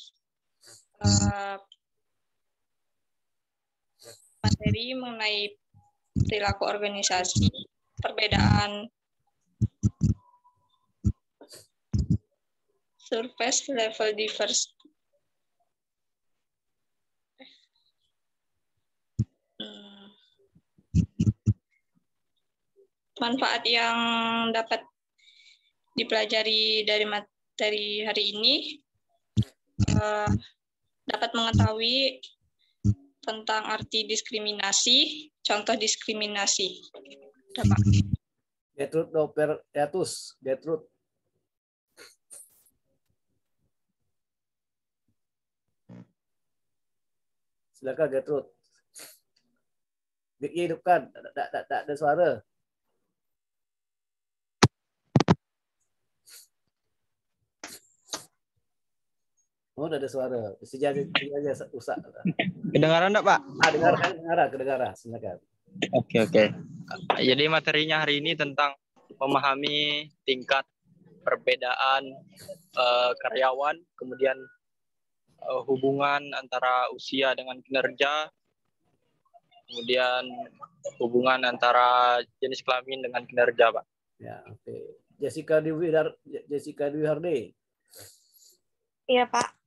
materi mengenai perilaku organisasi, perbedaan surface level diversity, manfaat yang dapat dipelajari dari materi hari ini, dapat mengetahui tentang arti diskriminasi, contoh diskriminasi. Dapat. Gertrude Doperyatus, Gertrude. Silakan Gertrude. Mic-nya hidupkan, tak ada suara. Oh, udah ada suara. Sejajar usah. Kedengaran enggak, Pak? Kedengaran. Silakan. Oke. Jadi materinya hari ini tentang memahami tingkat perbedaan karyawan, kemudian hubungan antara usia dengan kinerja, kemudian hubungan antara jenis kelamin dengan kinerja, Pak. Ya, oke. Jessica Dwi Harde. Iya, Pak.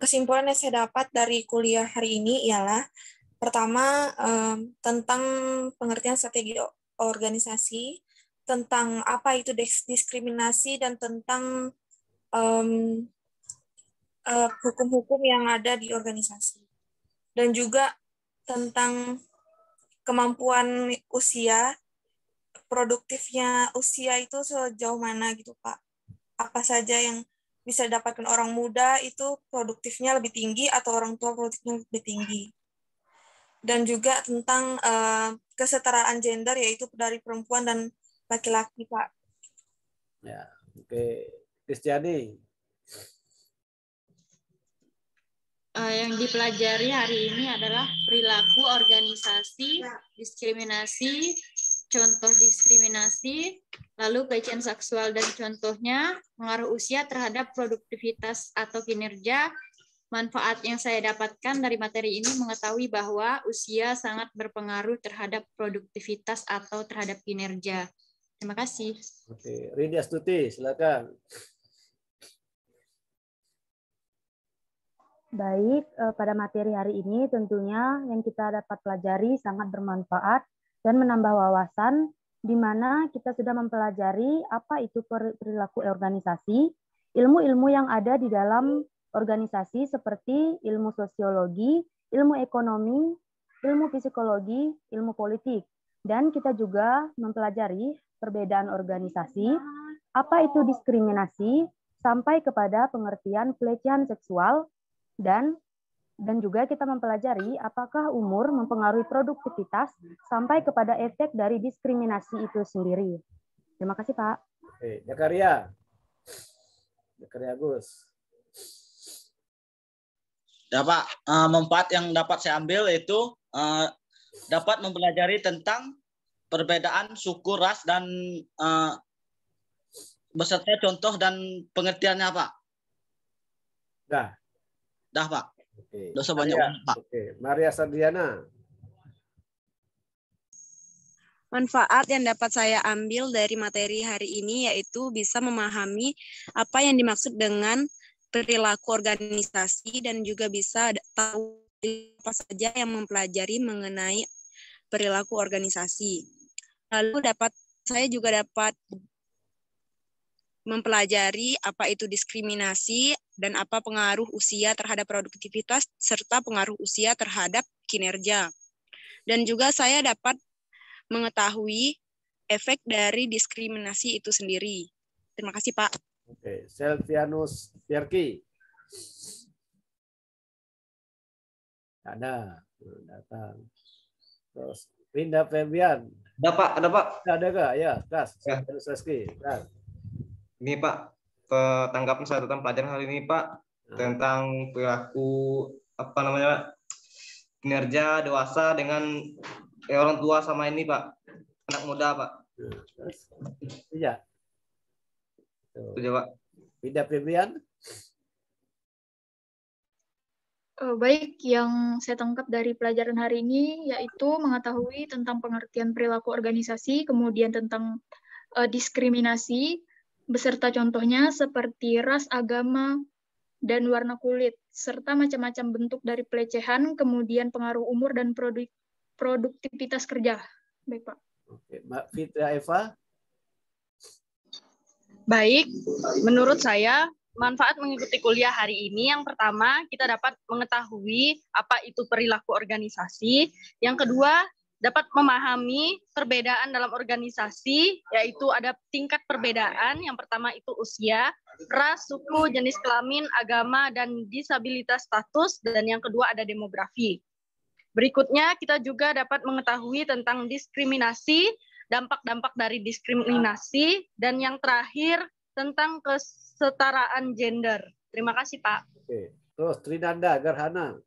Kesimpulan yang saya dapat dari kuliah hari ini ialah pertama tentang pengertian strategi organisasi, tentang apa itu diskriminasi dan tentang hukum-hukum yang ada di organisasi, dan juga tentang kemampuan usia, produktifnya usia itu sejauh mana gitu Pak, apa saja yang bisa didapatkan orang muda itu produktifnya lebih tinggi atau orang tua produktifnya lebih tinggi. Dan juga tentang kesetaraan gender yaitu dari perempuan dan laki-laki, Pak. Ya, oke. Kristiani. Yang dipelajari hari ini adalah perilaku organisasi, diskriminasi, contoh diskriminasi, lalu pelecehan seksual dan contohnya, pengaruh usia terhadap produktivitas atau kinerja. Manfaat yang saya dapatkan dari materi ini mengetahui bahwa usia sangat berpengaruh terhadap produktivitas atau terhadap kinerja. Terima kasih. Oke, Rindy Astuti, silakan. Baik, pada materi hari ini tentunya yang kita dapat pelajari sangat bermanfaat dan menambah wawasan, di mana kita sudah mempelajari apa itu perilaku organisasi, ilmu-ilmu yang ada di dalam organisasi seperti ilmu sosiologi, ilmu ekonomi, ilmu psikologi, ilmu politik. Dan kita juga mempelajari perbedaan organisasi, apa itu diskriminasi, sampai kepada pengertian pelecehan seksual, dan juga kita mempelajari apakah umur mempengaruhi produktivitas sampai kepada efek dari diskriminasi itu sendiri. Terima kasih, Pak. Oke, Zakaria Gus. Ya Pak, manfaat yang dapat saya ambil itu dapat mempelajari tentang perbedaan suku, ras, dan beserta contoh dan pengertiannya Pak. Dah Pak. Oke. Dosa banyak Pak. Oke, Maria Sardiana. Manfaat yang dapat saya ambil dari materi hari ini yaitu bisa memahami apa yang dimaksud dengan perilaku organisasi dan juga bisa tahu apa saja yang mempelajari mengenai perilaku organisasi. Lalu saya juga dapat mempelajari apa itu diskriminasi dan apa pengaruh usia terhadap produktivitas serta pengaruh usia terhadap kinerja. Dan juga saya dapat mengetahui efek dari diskriminasi itu sendiri. Terima kasih, Pak. Oke, Selvianus Fierki. Ada, datang. Terus Rinda Febian. Ada Pak, ada Pak. Ada nggak? Ya, Kas. Ya. Ini Pak, tanggapan saya tentang pelajaran hari ini Pak, tentang perilaku apa namanya Pak, kinerja dewasa dengan orang tua sama ini Pak, anak muda Pak. Iya. Itu Pak. Rinda Febian. Baik, yang saya tangkap dari pelajaran hari ini yaitu mengetahui tentang pengertian perilaku organisasi, kemudian tentang diskriminasi, beserta contohnya seperti ras, agama, dan warna kulit, serta macam-macam bentuk dari pelecehan, kemudian pengaruh umur dan produktivitas kerja. Baik, Pak. Oke, Mbak Fitra Eva. Baik, menurut saya manfaat mengikuti kuliah hari ini yang pertama kita dapat mengetahui apa itu perilaku organisasi, yang kedua dapat memahami perbedaan dalam organisasi, yaitu ada tingkat perbedaan, yang pertama itu usia, ras, suku, jenis kelamin, agama, dan disabilitas status, dan yang kedua ada demografi. Berikutnya kita juga dapat mengetahui tentang diskriminasi, dampak-dampak dari diskriminasi, dan yang terakhir tentang kesetaraan gender. Terima kasih, Pak. Oke. Terus Trinanda Gerhana.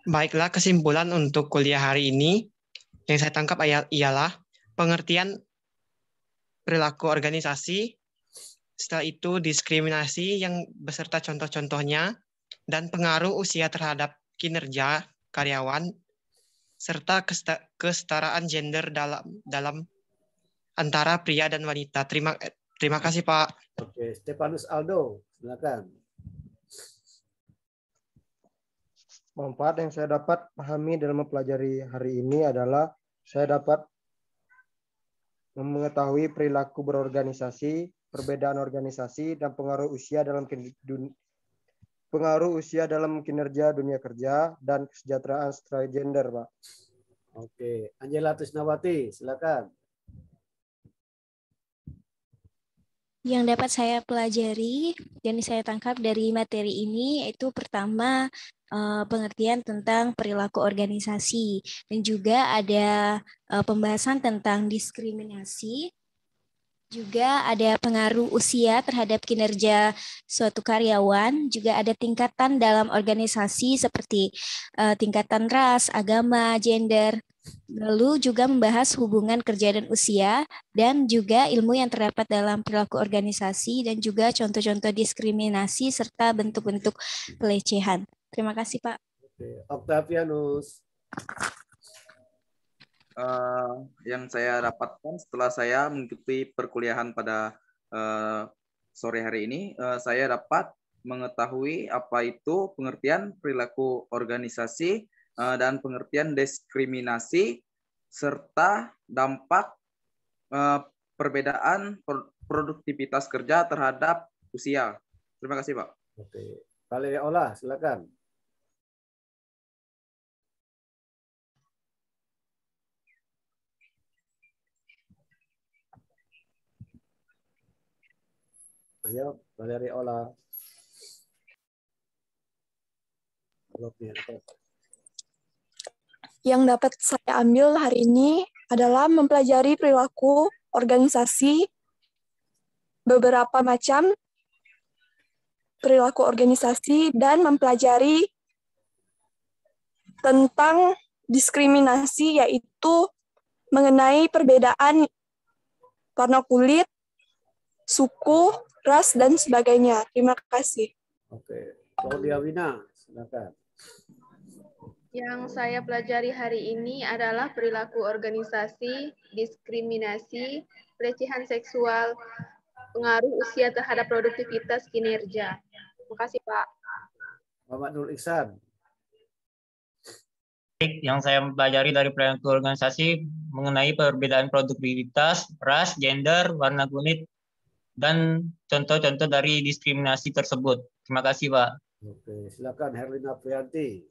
Baiklah, kesimpulan untuk kuliah hari ini yang saya tangkap ialah pengertian perilaku organisasi, setelah itu diskriminasi yang beserta contoh-contohnya, dan pengaruh usia terhadap kinerja karyawan, serta kesetaraan gender dalam antara pria dan wanita. Terima kasih, Pak. Oke, Stefanus Aldo, silakan. Manfaat yang saya dapat pahami dalam mempelajari hari ini adalah saya dapat mengetahui perilaku berorganisasi, perbedaan organisasi, dan pengaruh usia dalam kinerja dunia kerja dan kesejahteraan secara gender, Pak. Oke, Angela Trisnawati, silakan. Yang dapat saya pelajari dan saya tangkap dari materi ini yaitu pertama pengertian tentang perilaku organisasi dan juga ada pembahasan tentang diskriminasi, juga ada pengaruh usia terhadap kinerja suatu karyawan, juga ada tingkatan dalam organisasi seperti tingkatan ras, agama, gender. Lalu juga membahas hubungan kerja dan usia, dan juga ilmu yang terdapat dalam perilaku organisasi, dan juga contoh-contoh diskriminasi, serta bentuk-bentuk pelecehan. Terima kasih, Pak. Oke. Octavianus. Yang saya dapatkan setelah saya mengikuti perkuliahan pada sore hari ini, saya dapat mengetahui apa itu pengertian perilaku organisasi, dan pengertian diskriminasi serta dampak perbedaan produktivitas kerja terhadap usia. Terima kasih, Pak. Oke, Valeria Ola, silakan. Ayo, Valeria Ola. Yang dapat saya ambil hari ini adalah mempelajari perilaku organisasi, beberapa macam perilaku organisasi, dan mempelajari tentang diskriminasi, yaitu mengenai perbedaan warna kulit, suku, ras, dan sebagainya. Terima kasih. Oke, Claudia Wina, silakan. Yang saya pelajari hari ini adalah perilaku organisasi, diskriminasi, pelecehan seksual, pengaruh usia terhadap produktivitas kinerja. Terima kasih, Pak. Muhammad Nur Ihsan. Yang saya pelajari dari perilaku organisasi mengenai perbedaan produktivitas, ras, gender, warna kulit, dan contoh-contoh dari diskriminasi tersebut. Terima kasih, Pak. Oke, silakan Herlina Priyanti.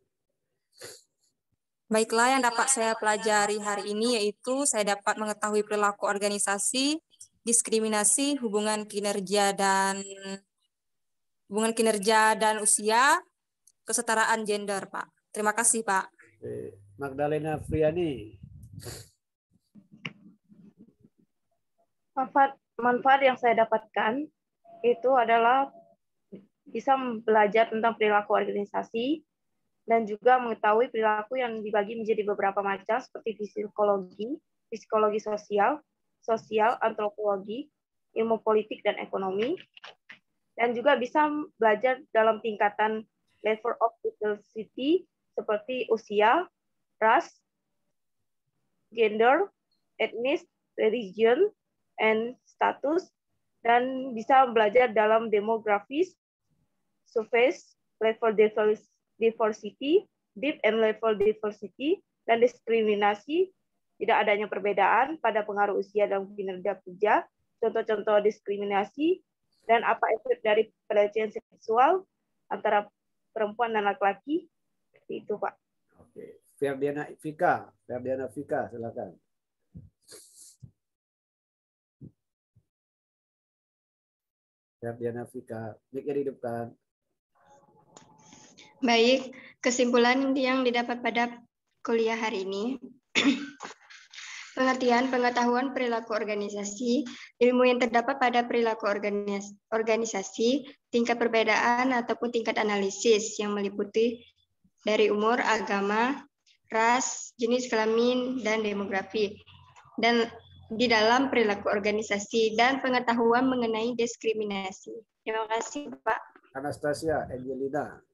Baiklah, yang dapat saya pelajari hari ini yaitu saya dapat mengetahui perilaku organisasi, diskriminasi, hubungan kinerja dan usia, kesetaraan gender, Pak. Terima kasih, Pak. Oke. Magdalena Friani. Manfaat yang saya dapatkan itu adalah bisa belajar tentang perilaku organisasi dan juga mengetahui perilaku yang dibagi menjadi beberapa macam seperti psikologi sosial, antropologi, ilmu politik dan ekonomi, dan juga bisa belajar dalam tingkatan level of diversity seperti usia, ras, gender, etnis, religion, and status, dan bisa belajar dalam demografis, surface, level diversity, deep and level diversity, dan diskriminasi, tidak adanya perbedaan pada pengaruh usia dan kinerja kerja, contoh-contoh diskriminasi, dan apa efek dari pelecehan seksual antara perempuan dan laki-laki. Itu, Pak. Oke. Ferdiana Fika, silakan. Ferdiana Fika, mic-nya dihidupkan. Baik, kesimpulan yang didapat pada kuliah hari ini. Pengertian, pengetahuan perilaku organisasi, ilmu yang terdapat pada perilaku organisasi, tingkat perbedaan ataupun tingkat analisis yang meliputi dari umur, agama, ras, jenis kelamin, dan demografi. Dan di dalam perilaku organisasi dan pengetahuan mengenai diskriminasi. Terima kasih, Pak. Anastasia Angelina.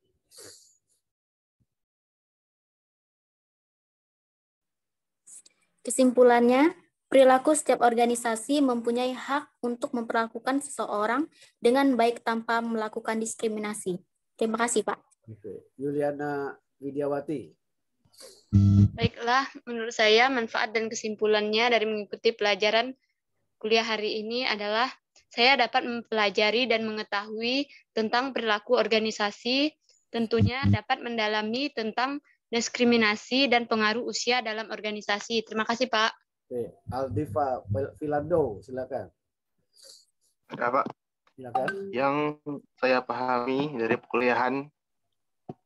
Kesimpulannya, perilaku setiap organisasi mempunyai hak untuk memperlakukan seseorang dengan baik tanpa melakukan diskriminasi. Terima kasih, Pak. Oke. Yuliana Widiawati. Baiklah, menurut saya manfaat dan kesimpulannya dari mengikuti pelajaran kuliah hari ini adalah saya dapat mempelajari dan mengetahui tentang perilaku organisasi, tentunya dapat mendalami tentang diskriminasi dan pengaruh usia dalam organisasi. Terima kasih, Pak. Oke. Aldiva Filando, silakan. Ya, Pak. Silakan. Yang saya pahami dari perkuliahan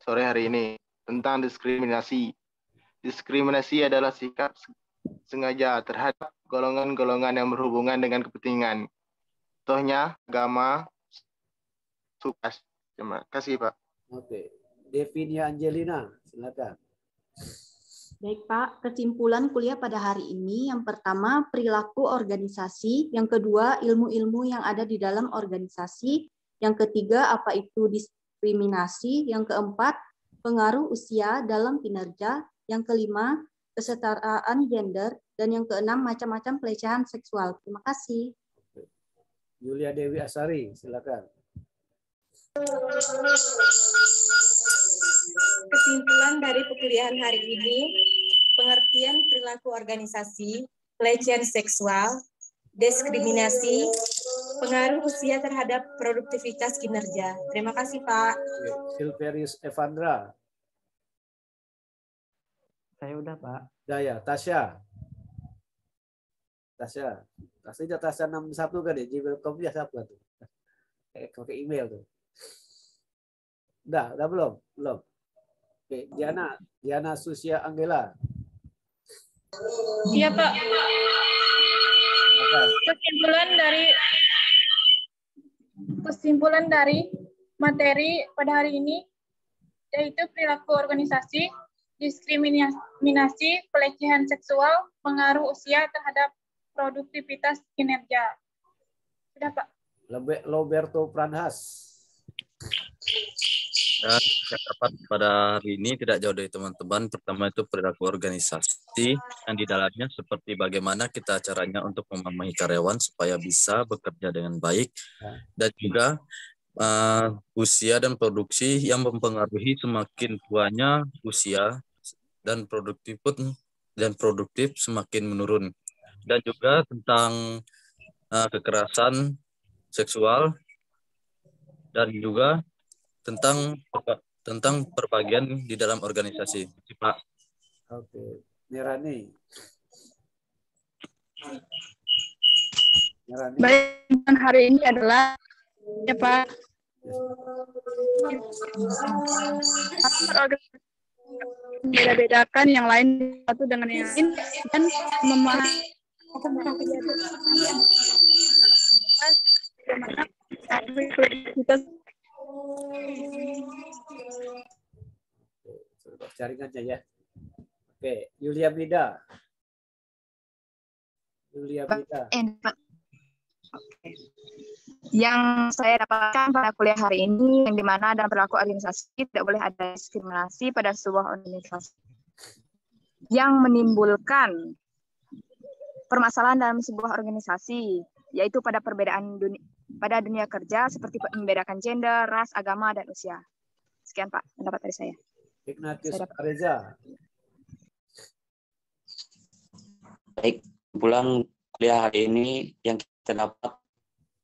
sore hari ini tentang diskriminasi. Diskriminasi adalah sikap sengaja terhadap golongan-golongan yang berhubungan dengan kepentingan. Contohnya agama, suku. Terima kasih, Pak. Oke. Devinia Angelina, silakan. Baik, Pak. Kesimpulan kuliah pada hari ini, yang pertama perilaku organisasi, yang kedua ilmu-ilmu yang ada di dalam organisasi, yang ketiga apa itu diskriminasi, yang keempat pengaruh usia dalam kinerja, yang kelima kesetaraan gender, dan yang keenam macam-macam pelecehan seksual. Terima kasih. Yulia Dewi Asari, silakan. Kesimpulan dari perkuliahan hari ini, pengertian perilaku organisasi, pelecehan seksual, diskriminasi, pengaruh usia terhadap produktivitas kinerja. Terima kasih, Pak. Silverius Evandra. Saya udah, Pak. Jaya, Tasya. Tasya 61 kan ya, Gmail.com dia siapa tuh? Pakai email tuh. Udah belum? Belum. Oke, Diana Susia Anggela. Iya, Pak. Kesimpulan dari materi pada hari ini yaitu perilaku organisasi, diskriminasi, pelecehan seksual, pengaruh usia terhadap produktivitas kinerja. Sudah, Pak. Roberto Pranhas. Dan saya dapat pada hari ini tidak jauh dari teman-teman. Pertama itu perilaku organisasi yang di dalamnya seperti bagaimana kita caranya untuk memahami karyawan supaya bisa bekerja dengan baik, dan juga usia dan produksi yang mempengaruhi semakin tuanya usia dan produktif semakin menurun. Dan juga tentang kekerasan seksual dan juga tentang perbagian di dalam organisasi. Pak. Oke, Nirani. Baik, hari ini adalah ya Pak. Beda-bedakan yang lain satu dengan yang lain dan memahami kita jaringannya ya. Oke, Yulia Brida. Yang saya dapatkan pada kuliah hari ini, yang dimana dalam perilaku organisasi tidak boleh ada diskriminasi pada sebuah organisasi yang menimbulkan permasalahan dalam sebuah organisasi, yaitu pada perbedaan pada dunia kerja seperti membedakan gender, ras, agama, dan usia. Sekian Pak, pendapat dari saya. Ignatius Reza. Baik, kesimpulan kuliah hari ini yang kita dapat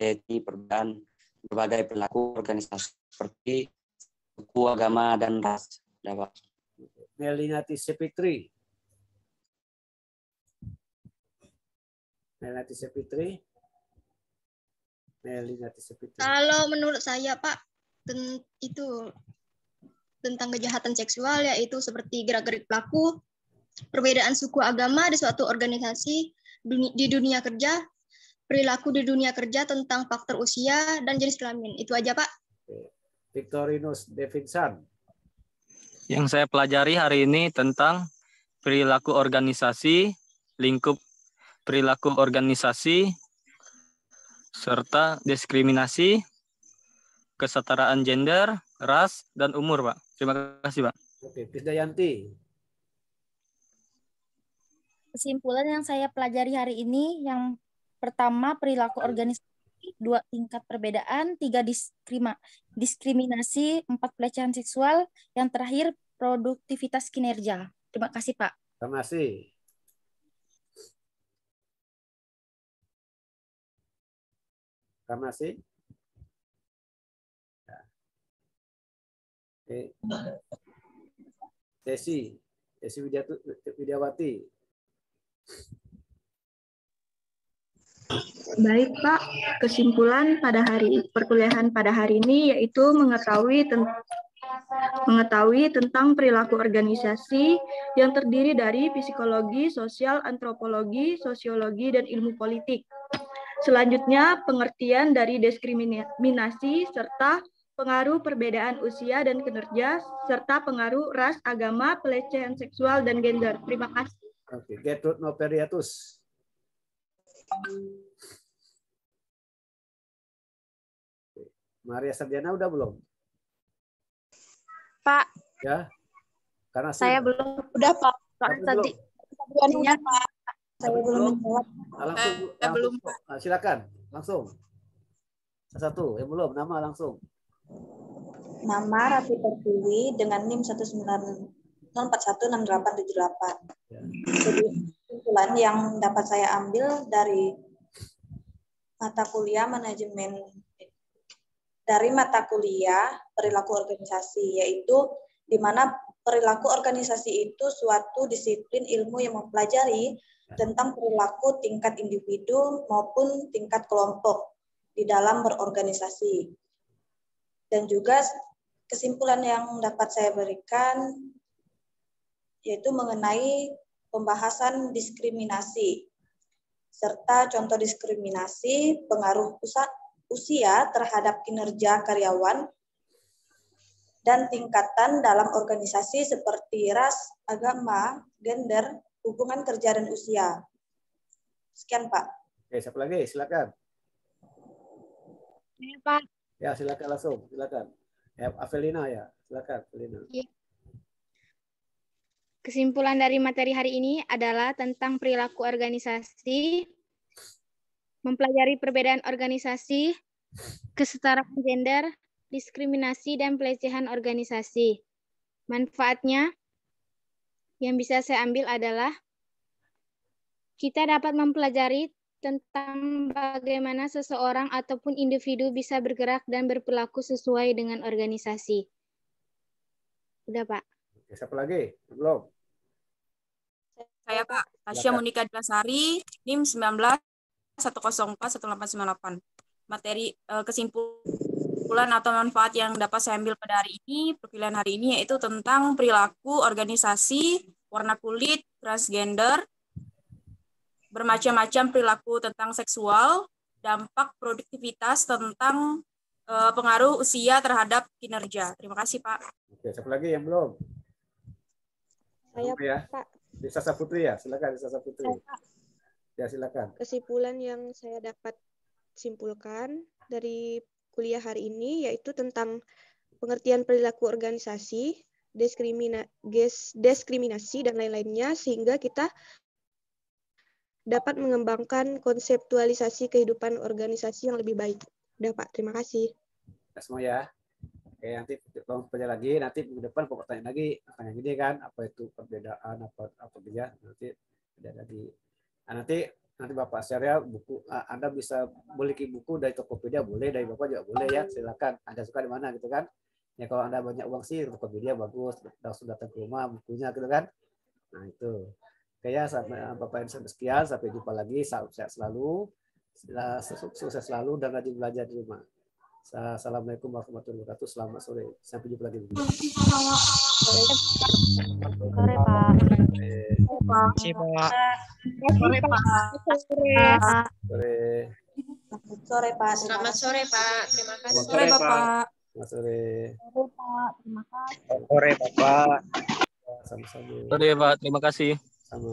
yaitu perbedaan berbagai perilaku organisasi seperti suku, agama, dan ras. Dapat. Melinati Sepitri. Kalau menurut saya Pak, itu tentang kejahatan seksual, yaitu seperti gerak-gerik pelaku, perbedaan suku agama di suatu organisasi, di dunia kerja, perilaku di dunia kerja tentang faktor usia dan jenis kelamin. Itu aja Pak. Victorinus Devinsan. Yang saya pelajari hari ini tentang perilaku organisasi, lingkup perilaku organisasi, serta diskriminasi, kesetaraan gender, ras, dan umur, Pak. Terima kasih, Pak. Oke, Krisdayanti. Kesimpulan yang saya pelajari hari ini, yang pertama perilaku organisasi, 2 tingkat perbedaan, 3 diskriminasi, 4 pelecehan seksual, yang terakhir produktivitas kinerja. Terima kasih, Pak. Terima kasih. Terima kasih. Oke. Desi Widiawati. Baik Pak, kesimpulan pada perkuliahan pada hari ini yaitu mengetahui tentang perilaku organisasi yang terdiri dari psikologi, sosial, antropologi, sosiologi, dan ilmu politik. Selanjutnya, pengertian dari diskriminasi serta pengaruh perbedaan usia dan kinerja, serta pengaruh ras, agama, pelecehan seksual, dan gender. Terima kasih. Oke, Gertrude Noperiatus. Maria Sarjana udah belum? Pak. Ya. Karena saya belum. Udah Pak. Tadi. Ya, Pak. Saya belum menjawab. Belum. Silakan, langsung. Satu, yang belum, nama langsung. Nama Ratu Pertiwi dengan NIM 190416878. Jadi kesimpulan yang dapat saya ambil dari mata kuliah manajemen perilaku organisasi, yaitu di mana perilaku organisasi itu suatu disiplin ilmu yang mempelajari tentang perilaku tingkat individu maupun tingkat kelompok di dalam berorganisasi. Dan juga kesimpulan yang dapat saya berikan yaitu mengenai pembahasan diskriminasi serta contoh diskriminasi, pengaruh usia terhadap kinerja karyawan, dan tingkatan dalam organisasi seperti ras, agama, gender, hubungan kerja, dan usia. Sekian, Pak. Oke, siapa lagi? Silakan. Ya, Pak. Ya, silakan langsung. Silakan. Ya, Avelina ya. Silakan, Avelina. Ya. Kesimpulan dari materi hari ini adalah tentang perilaku organisasi, mempelajari perbedaan organisasi, kesetaraan gender, diskriminasi, dan pelecehan organisasi. Manfaatnya yang bisa saya ambil adalah kita dapat mempelajari tentang bagaimana seseorang ataupun individu bisa bergerak dan berperilaku sesuai dengan organisasi. Udah, Pak. Oke, siapa lagi? Belum? Saya, Pak. Tasya Monika Dlasari, NIM 19-104-1898. Materi kesimpulan atau manfaat yang dapat saya ambil pada hari ini, perkuliahan hari ini, yaitu tentang perilaku organisasi, warna kulit, transgender, bermacam-macam perilaku tentang seksual, dampak produktivitas, tentang pengaruh usia terhadap kinerja. Terima kasih, Pak. Oke, siapa lagi yang belum? Saya, ya? Pak. Desa Saputri ya, silakan Desa Saputri. Ya, silakan. Kesimpulan yang saya dapat simpulkan dari kuliah hari ini yaitu tentang pengertian perilaku organisasi, diskriminasi, dan lain-lainnya, sehingga kita dapat mengembangkan konseptualisasi kehidupan organisasi yang lebih baik. Udah, Pak. Terima kasih. Semua ya. Oke, nanti kalau tanya lagi, nanti minggu depan mau tanya lagi, tanya gini kan, apa itu perbedaan, apa dia, nanti ada lagi. Nah, nanti Bapak share ya buku, Anda bisa beli buku dari Tokopedia boleh, dari Bapak juga boleh ya, silakan. Anda suka di mana gitu kan? Ya kalau Anda banyak uang sih Tokopedia bagus, langsung datang ke rumah bukunya gitu kan. Nah itu. Oke ya, sampai Bapak sampai sekian, sampai jumpa lagi, sehat selalu, sukses selalu dan rajin belajar di rumah. Assalamualaikum warahmatullahi wabarakatuh. Selamat sore. Sampai jumpa lagi. Sore, Pak. Sore, Pak. Sore, Pak. Selamat sore, Pak. Terima kasih. Sore, Bapak. Selamat sore. Sore, Pak. Terima kasih. Sore, Bapak. Sama-sama. Sore, Pak. Terima kasih. Sama.